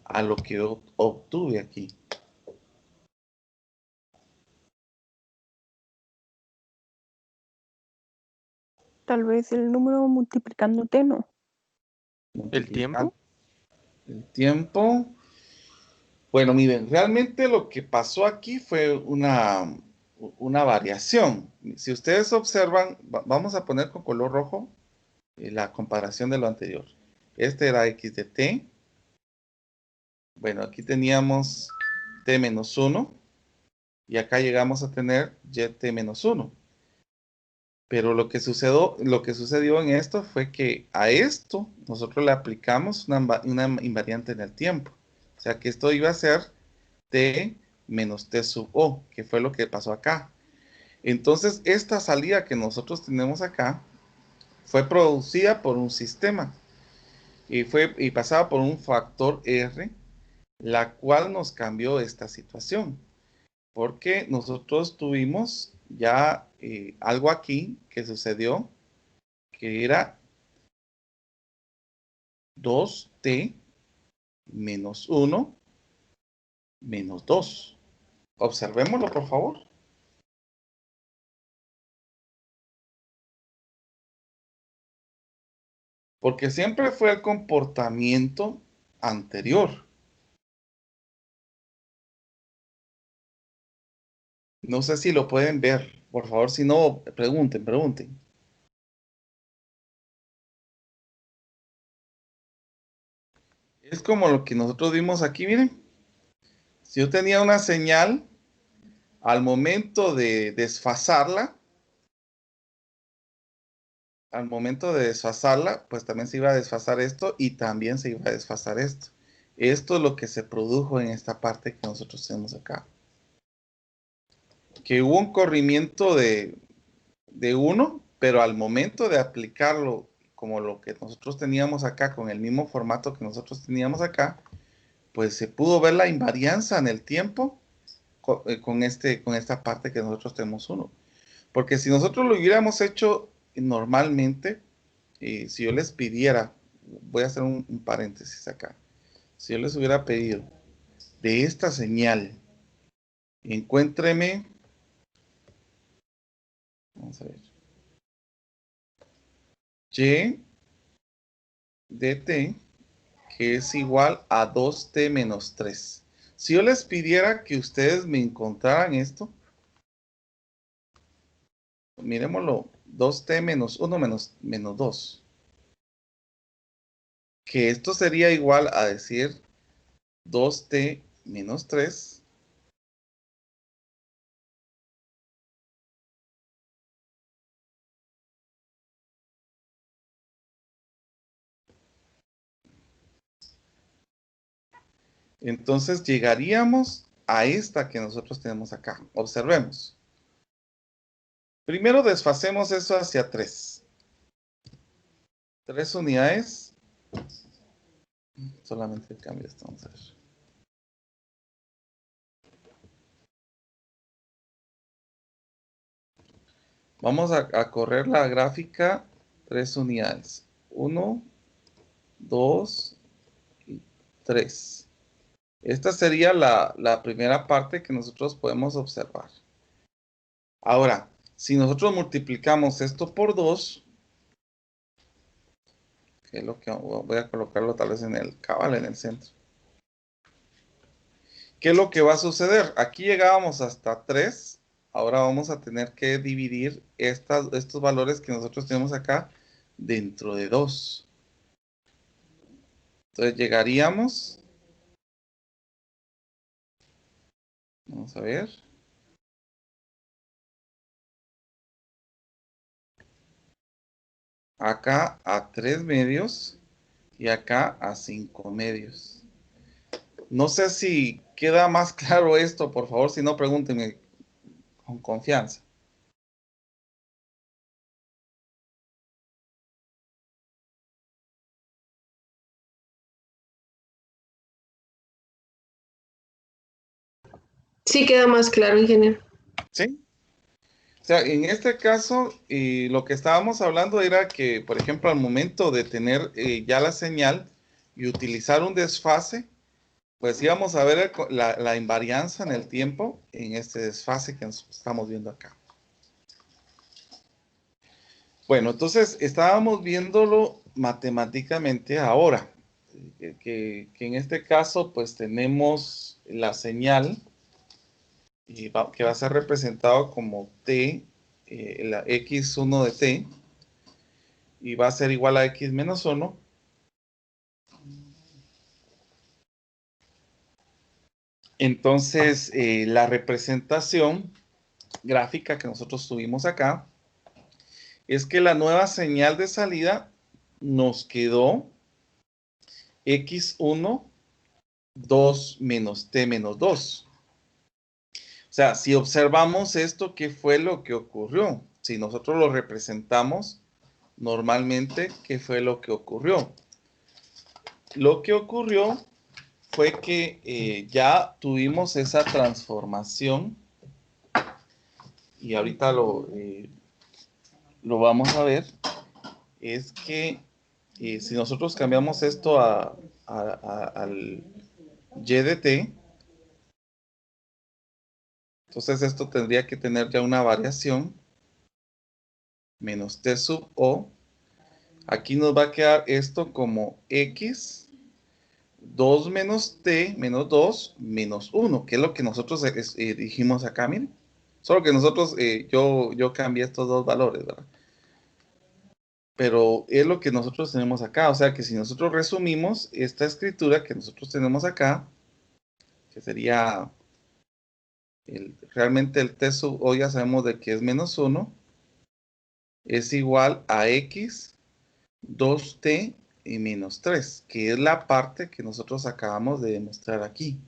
a lo que obtuve aquí? Tal vez el número multiplicando t, ¿no? ¿El tiempo? El tiempo. Bueno, miren, realmente lo que pasó aquí fue una variación. Si ustedes observan, vamos a poner con color rojo la comparación de lo anterior. Este era x de t. Bueno, aquí teníamos t menos 1. Y acá llegamos a tener y menos 1. Pero lo que sucedió en esto fue que a esto nosotros le aplicamos una invariante en el tiempo. O sea que esto iba a ser t menos t sub o, que fue lo que pasó acá. Entonces, esta salida que nosotros tenemos acá fue producida por un sistema y pasaba por un factor R, la cual nos cambió esta situación. Porque nosotros tuvimos ya algo aquí que sucedió, que era 2t menos 1 menos 2. Observémoslo, por favor. Porque siempre fue el comportamiento anterior. No sé si lo pueden ver. Por favor, si no, pregunten. Es como lo que nosotros vimos aquí, miren. Si yo tenía una señal, al momento de desfasarla, pues también se iba a desfasar esto y también se iba a desfasar esto. Esto es lo que se produjo en esta parte que nosotros tenemos acá. Que hubo un corrimiento de 1, pero al momento de aplicarlo como lo que nosotros teníamos acá, con el mismo formato que nosotros teníamos acá, pues se pudo ver la invarianza en el tiempo con esta parte que nosotros tenemos 1. Porque si nosotros lo hubiéramos hecho normalmente, si yo les pidiera, voy a hacer un paréntesis acá, si yo les hubiera pedido de esta señal, encuéntreme, vamos a ver, y de t, que es igual a 2t menos 3. Si yo les pidiera que ustedes me encontraran esto, miremoslo, 2t menos 1 menos 2. Que esto sería igual a decir 2t menos 3 entonces llegaríamos a esta que nosotros tenemos acá. Observemos. Primero desfacemos eso hacia 3. 3 unidades. Solamente el cambio esto, vamos a ver. Vamos a correr la gráfica 3 unidades. 1, 2 y 3. Esta sería la primera parte que nosotros podemos observar. Ahora, si nosotros multiplicamos esto por 2, que es lo que voy a colocarlo tal vez en el cabal, en el centro. ¿Qué es lo que va a suceder? Aquí llegábamos hasta 3. Ahora vamos a tener que dividir estos valores que nosotros tenemos acá dentro de 2. Entonces llegaríamos. Vamos a ver. Acá a 3 medios y acá a 5 medios. No sé si queda más claro esto, por favor, si no, pregúntenme con confianza. Sí queda más claro, ingeniero. ¿Sí? O sea, en este caso, lo que estábamos hablando era que, por ejemplo, al momento de tener ya la señal y utilizar un desfase, pues íbamos a ver la invarianza en el tiempo en este desfase que estamos viendo acá. Bueno, entonces estábamos viéndolo matemáticamente ahora, que en este caso pues tenemos la señal que va a ser representado como t, la x1 de t, y va a ser igual a x menos 1. Entonces, la representación gráfica que nosotros tuvimos acá es que la nueva señal de salida nos quedó x1, 2 menos t menos 2. O sea, si observamos esto, ¿qué fue lo que ocurrió? Si nosotros lo representamos normalmente, ¿qué fue lo que ocurrió? Lo que ocurrió fue que ya tuvimos esa transformación y ahorita lo vamos a ver. Es que si nosotros cambiamos esto al y de t, entonces esto tendría que tener ya una variación menos t sub o. Aquí nos va a quedar esto como x 2 menos t menos 2 menos 1, que es lo que nosotros dijimos acá, miren. Solo que nosotros, yo cambié estos dos valores, ¿verdad? Pero es lo que nosotros tenemos acá. O sea que si nosotros resumimos esta escritura que nosotros tenemos acá, que sería realmente el t sub o ya sabemos de que es menos 1, es igual a x 2t y menos 3, que es la parte que nosotros acabamos de demostrar aquí.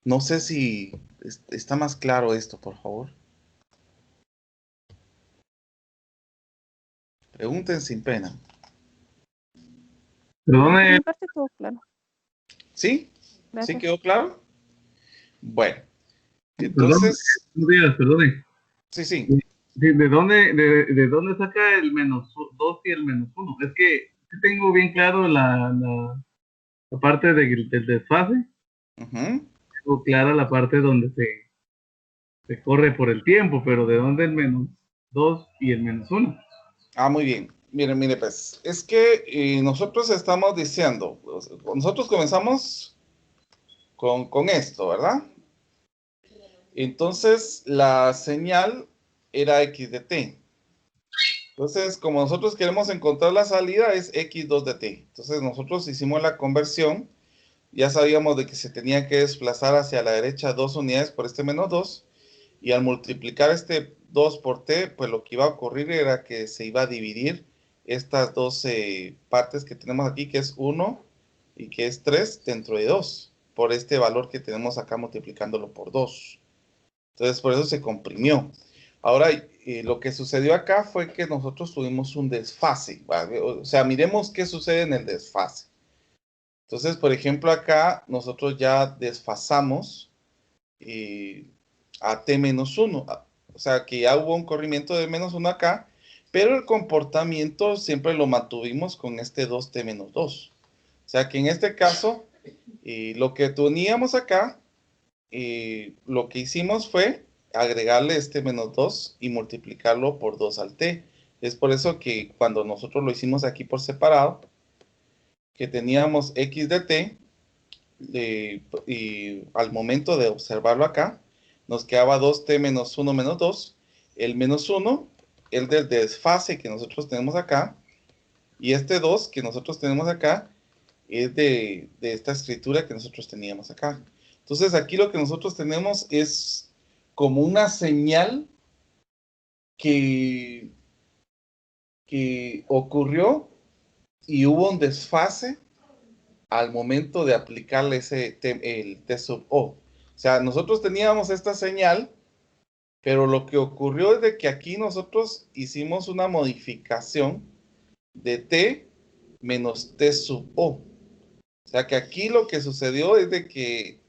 No sé si está más claro esto, por favor. Pregunten sin pena. Por mi parte todo claro. ¿Sí? ¿Sí Gracias. quedó claro? Bueno, entonces... Perdone. Sí, sí. ¿De dónde saca el menos 2 y el menos 1? Es que sí tengo bien claro la parte del desfase. Ujú. Tengo clara la parte donde se corre por el tiempo, pero ¿de dónde el menos 2 y el menos 1? Ah, muy bien. Mire, pues, es que nosotros estamos diciendo, nosotros comenzamos con esto, ¿verdad? Entonces, la señal era x de t. Entonces, como nosotros queremos encontrar la salida, es x2 de t. Entonces, nosotros hicimos la conversión. Ya sabíamos de que se tenía que desplazar hacia la derecha 2 unidades por este menos 2. Y al multiplicar este 2 por t, pues lo que iba a ocurrir era que se iba a dividir estas dos partes que tenemos aquí, que es 1 y que es 3, dentro de 2, por este valor que tenemos acá multiplicándolo por 2. Entonces, por eso se comprimió. Ahora, lo que sucedió acá fue que nosotros tuvimos un desfase, ¿vale? O sea, miremos qué sucede en el desfase. Entonces, por ejemplo, acá nosotros ya desfasamos a t menos 1. O sea, que ya hubo un corrimiento de menos 1 acá, pero el comportamiento siempre lo mantuvimos con este 2t menos 2. O sea, que en este caso, lo que teníamos acá, lo que hicimos fue agregarle este menos 2 y multiplicarlo por 2 al t. Es por eso que cuando nosotros lo hicimos aquí por separado, que teníamos x de t, y al momento de observarlo acá, nos quedaba 2t menos 1 menos 2. El menos 1, el del desfase que nosotros tenemos acá, y este 2 que nosotros tenemos acá, es de esta escritura que nosotros teníamos acá. Entonces aquí lo que nosotros tenemos es como una señal que ocurrió y hubo un desfase al momento de aplicarle el T sub O. O sea, nosotros teníamos esta señal, pero lo que ocurrió es de que aquí nosotros hicimos una modificación de T menos T sub O. O sea, que aquí lo que sucedió es de que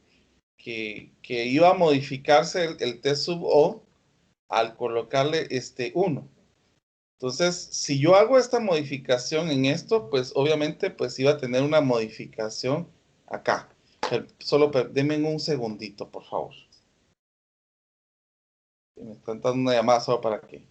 iba a modificarse el T sub O al colocarle este 1. Entonces, si yo hago esta modificación en esto, pues obviamente pues iba a tener una modificación acá. Solo denme un segundito, por favor. Me están dando una llamada solo para que...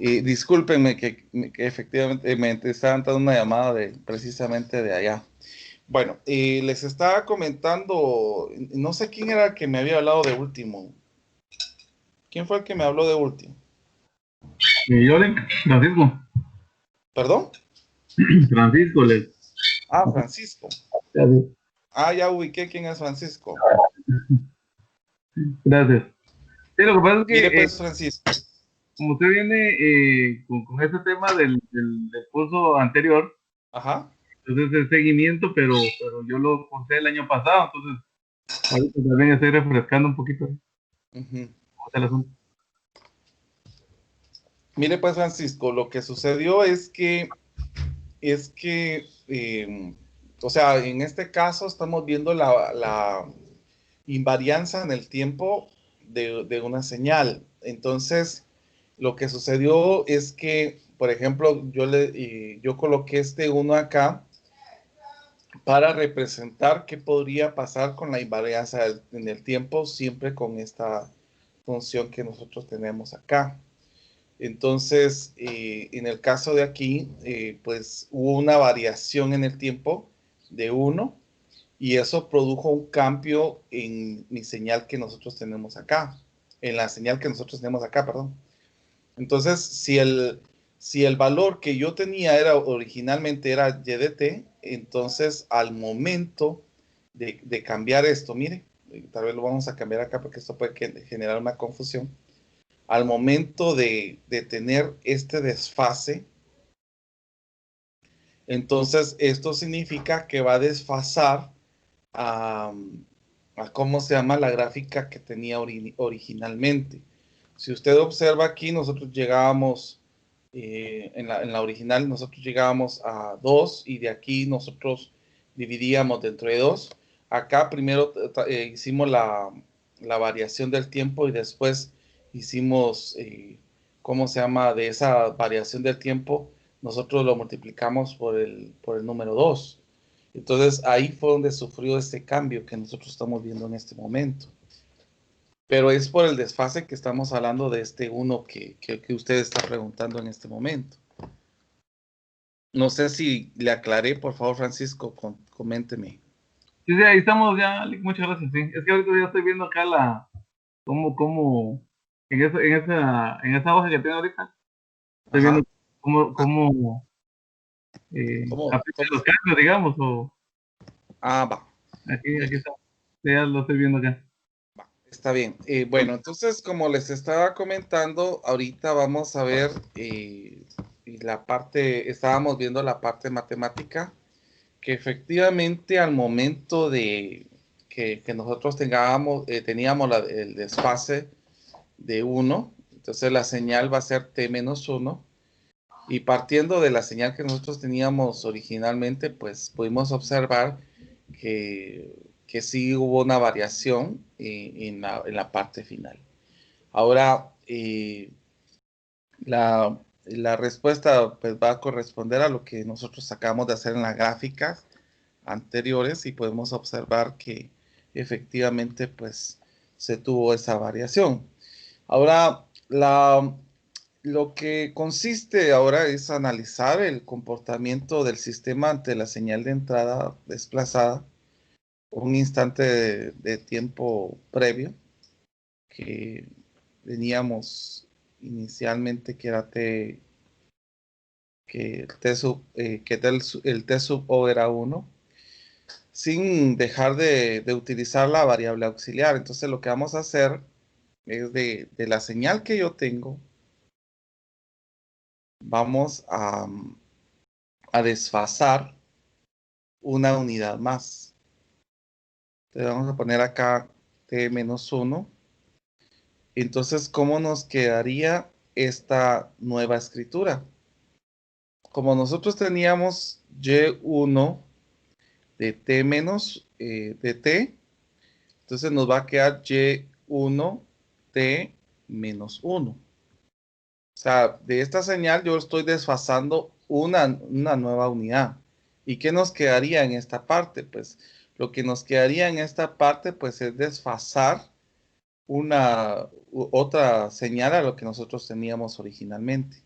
Y discúlpenme que efectivamente me estaban dando una llamada precisamente de allá. Bueno, les estaba comentando, no sé quién era el que me había hablado de último. ¿Quién fue el que me habló de último? Yo, Francisco. ¿Perdón? Francisco, Francisco. Ya ubiqué quién es Francisco. Gracias. Sí, lo que pasa es que, Mire pues, Francisco. como usted viene con ese tema del curso anterior, Ajá. entonces el seguimiento, pero yo lo conté el año pasado, entonces ahorita también estoy refrescando un poquito. Uh-huh. ¿Cómo está el asunto? Mire pues, Francisco, lo que sucedió es que o sea, en este caso estamos viendo la invarianza en el tiempo de una señal. Entonces, lo que sucedió es que, por ejemplo, yo coloqué este 1 acá para representar qué podría pasar con la invarianza en el tiempo, siempre con esta función que nosotros tenemos acá. Entonces, en el caso de aquí, pues hubo una variación en el tiempo de 1 y eso produjo un cambio en mi señal que nosotros tenemos acá, en la señal que nosotros tenemos acá, perdón. Entonces, si el valor que yo tenía originalmente era y de t, entonces al momento de cambiar esto, mire, tal vez lo vamos a cambiar acá porque esto puede generar una confusión. Al momento de tener este desfase, entonces esto significa que va a desfasar a cómo se llama la gráfica que tenía originalmente. Si usted observa aquí, nosotros llegábamos, en la original, nosotros llegábamos a 2 y de aquí nosotros dividíamos dentro de 2. Acá primero hicimos la variación del tiempo y después hicimos, ¿cómo se llama? De esa variación del tiempo, nosotros lo multiplicamos por el número 2. Entonces ahí fue donde sufrió este cambio que nosotros estamos viendo en este momento. Pero es por el desfase que estamos hablando de este 1 que usted está preguntando en este momento. No sé si le aclaré, por favor, Francisco, coménteme. Sí, ahí estamos ya, muchas gracias, sí. Es que ahorita ya estoy viendo acá cómo, en esa hoja que tengo ahorita, estoy viendo cómo aplica los cambios, digamos, va. Aquí está, ya lo estoy viendo acá. Está bien. Bueno, entonces, como les estaba comentando, ahorita vamos a ver estábamos viendo la parte matemática, que efectivamente al momento de que nosotros teníamos el desfase de 1, entonces la señal va a ser t menos 1, y partiendo de la señal que nosotros teníamos originalmente, pues pudimos observar que sí hubo una variación en la parte final. Ahora, la respuesta pues, va a corresponder a lo que nosotros acabamos de hacer en las gráficas anteriores y podemos observar que efectivamente pues se tuvo esa variación. Ahora, lo que consiste ahora es analizar el comportamiento del sistema ante la señal de entrada desplazada un instante de tiempo previo que teníamos inicialmente que era el t sub o era 1 sin dejar de utilizar la variable auxiliar. Entonces lo que vamos a hacer es de la señal que yo tengo, vamos a desfasar una unidad más. Entonces vamos a poner acá t menos 1. Entonces, ¿cómo nos quedaría esta nueva escritura? Como nosotros teníamos y1 de t menos de t, entonces nos va a quedar y1 t menos 1. O sea, de esta señal yo estoy desfasando una nueva unidad. ¿Y qué nos quedaría en esta parte? Pues lo que nos quedaría en esta parte pues es desfasar otra señal a lo que nosotros teníamos originalmente.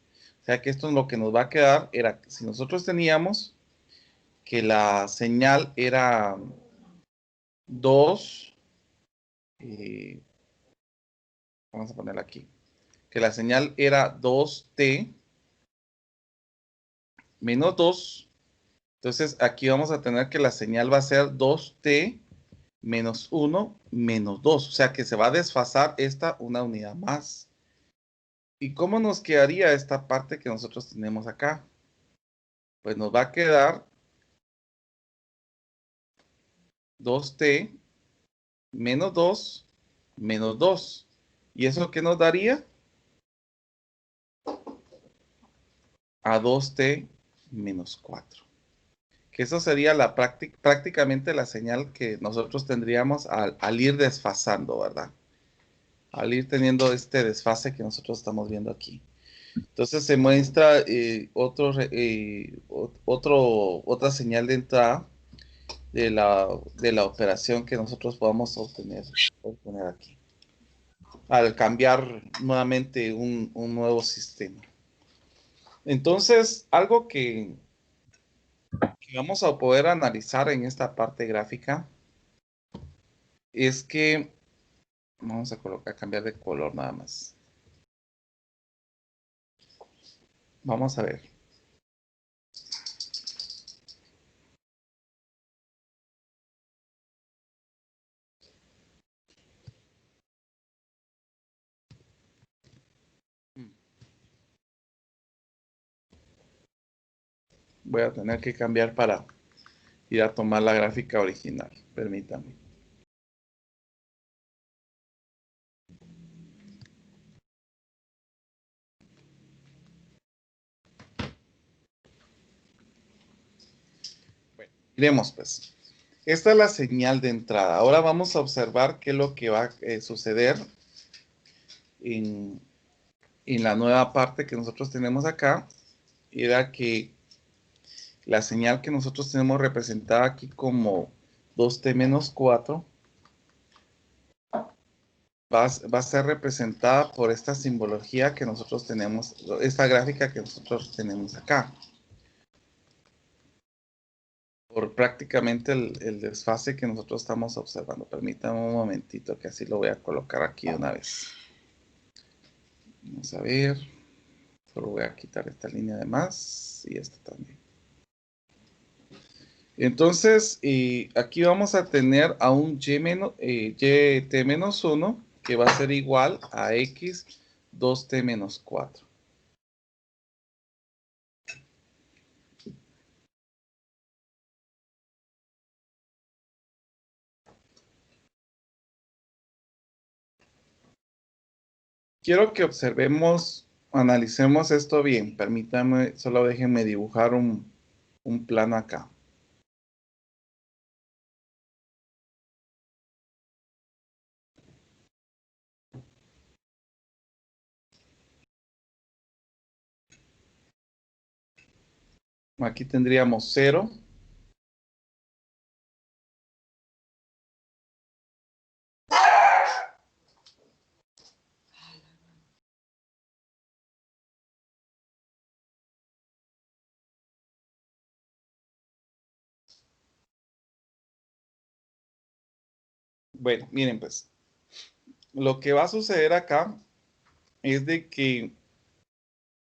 O sea que esto lo que nos va a quedar era, si nosotros teníamos que la señal era 2, vamos a ponerla aquí, que la señal era 2t menos 2, entonces aquí vamos a tener que la señal va a ser 2t menos 1 menos 2, o sea que se va a desfasar esta una unidad más. ¿Y cómo nos quedaría esta parte que nosotros tenemos acá? Pues nos va a quedar 2t menos 2 menos 2. ¿Y eso qué nos daría? A 2t menos 4. Que eso sería prácticamente la señal que nosotros tendríamos al ir desfasando, ¿verdad? Al ir teniendo este desfase que nosotros estamos viendo aquí. Entonces se muestra otra señal de entrada de la operación que nosotros podamos obtener aquí. Al cambiar nuevamente un nuevo sistema. Entonces, algo que vamos a poder analizar en esta parte gráfica es que vamos a cambiar de color nada más. Vamos a ver. Voy a tener que cambiar para ir a tomar la gráfica original. Permítame. Bueno, miremos pues. Esta es la señal de entrada. Ahora vamos a observar qué es lo que va a suceder en la nueva parte que nosotros tenemos acá. Era que la señal que nosotros tenemos representada aquí como 2t menos 4 va a ser representada por esta simbología que nosotros tenemos, esta gráfica que nosotros tenemos acá. Por prácticamente el desfase que nosotros estamos observando. Permítanme un momentito que así lo voy a colocar aquí de una vez. Vamos a ver. Solo voy a quitar esta línea de más y esta también. Entonces, aquí vamos a tener a un yt-1 que va a ser igual a x 2t menos 4. Quiero que observemos, analicemos esto bien. Permítanme, solo déjenme dibujar un plano acá. Aquí tendríamos 0. Bueno, miren pues. Lo que va a suceder acá es de que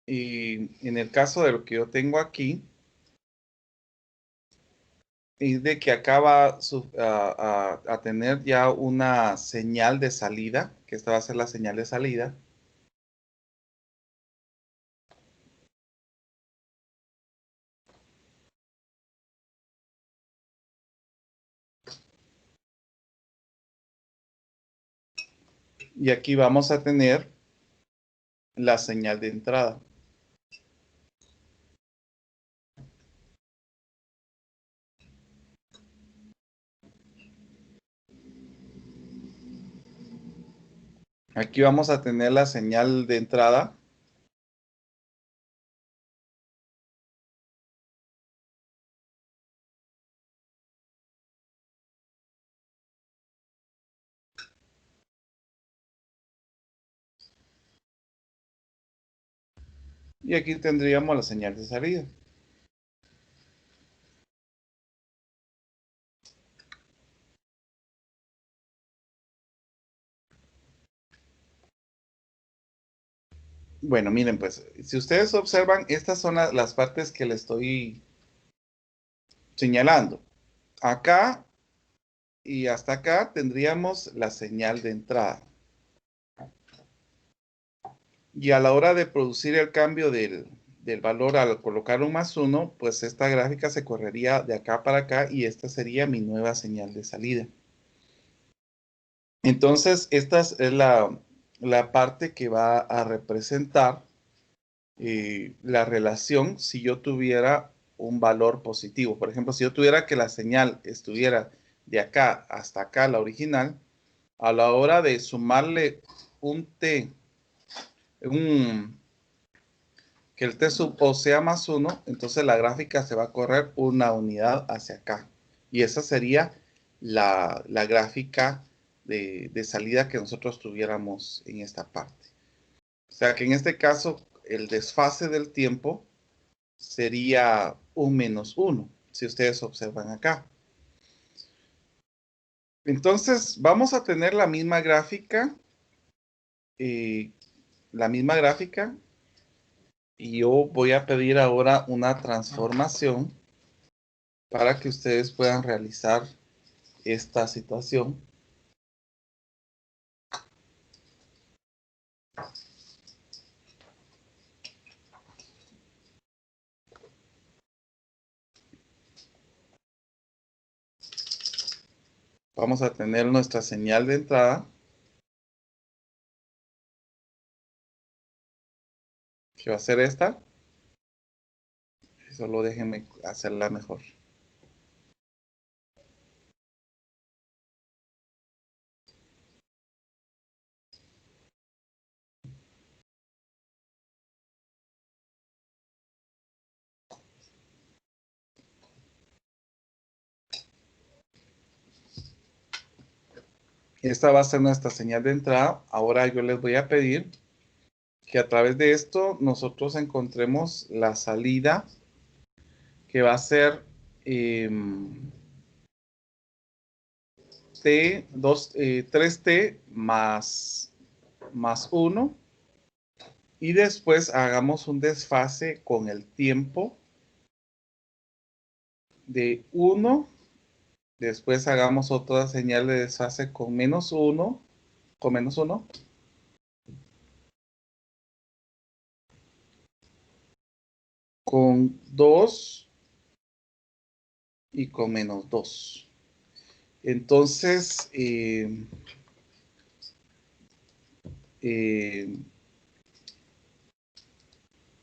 en el caso de lo que yo tengo aquí, es de que acá va a tener ya una señal de salida, que esta va a ser la señal de salida. Y aquí vamos a tener la señal de entrada. Aquí vamos a tener la señal de entrada. Y aquí tendríamos la señal de salida. Bueno, miren, pues, si ustedes observan, estas son las partes que le estoy señalando. Acá y hasta acá tendríamos la señal de entrada. Y a la hora de producir el cambio del valor al colocar un +1, pues esta gráfica se correría de acá para acá y esta sería mi nueva señal de salida. Entonces, esta es la parte que va a representar la relación si yo tuviera un valor positivo. Por ejemplo, si yo tuviera que la señal estuviera de acá hasta acá, la original, a la hora de sumarle un t, que el t sub o sea +1, entonces la gráfica se va a correr una unidad hacia acá. Y esa sería la gráfica de salida que nosotros tuviéramos en esta parte. O sea que en este caso, el desfase del tiempo sería un -1, si ustedes observan acá. Entonces, vamos a tener la misma gráfica, y yo voy a pedir ahora una transformación para que ustedes puedan realizar esta situación. Vamos a tener nuestra señal de entrada, que va a ser esta. Solo déjenme hacerla mejor. Esta va a ser nuestra señal de entrada. Ahora yo les voy a pedir que a través de esto nosotros encontremos la salida, que va a ser t, 3t más 1. Y después hagamos un desfase con el tiempo de 1. Después hagamos otra señal de desfase con -1. Con -1. Con 2. Y con -2. Entonces,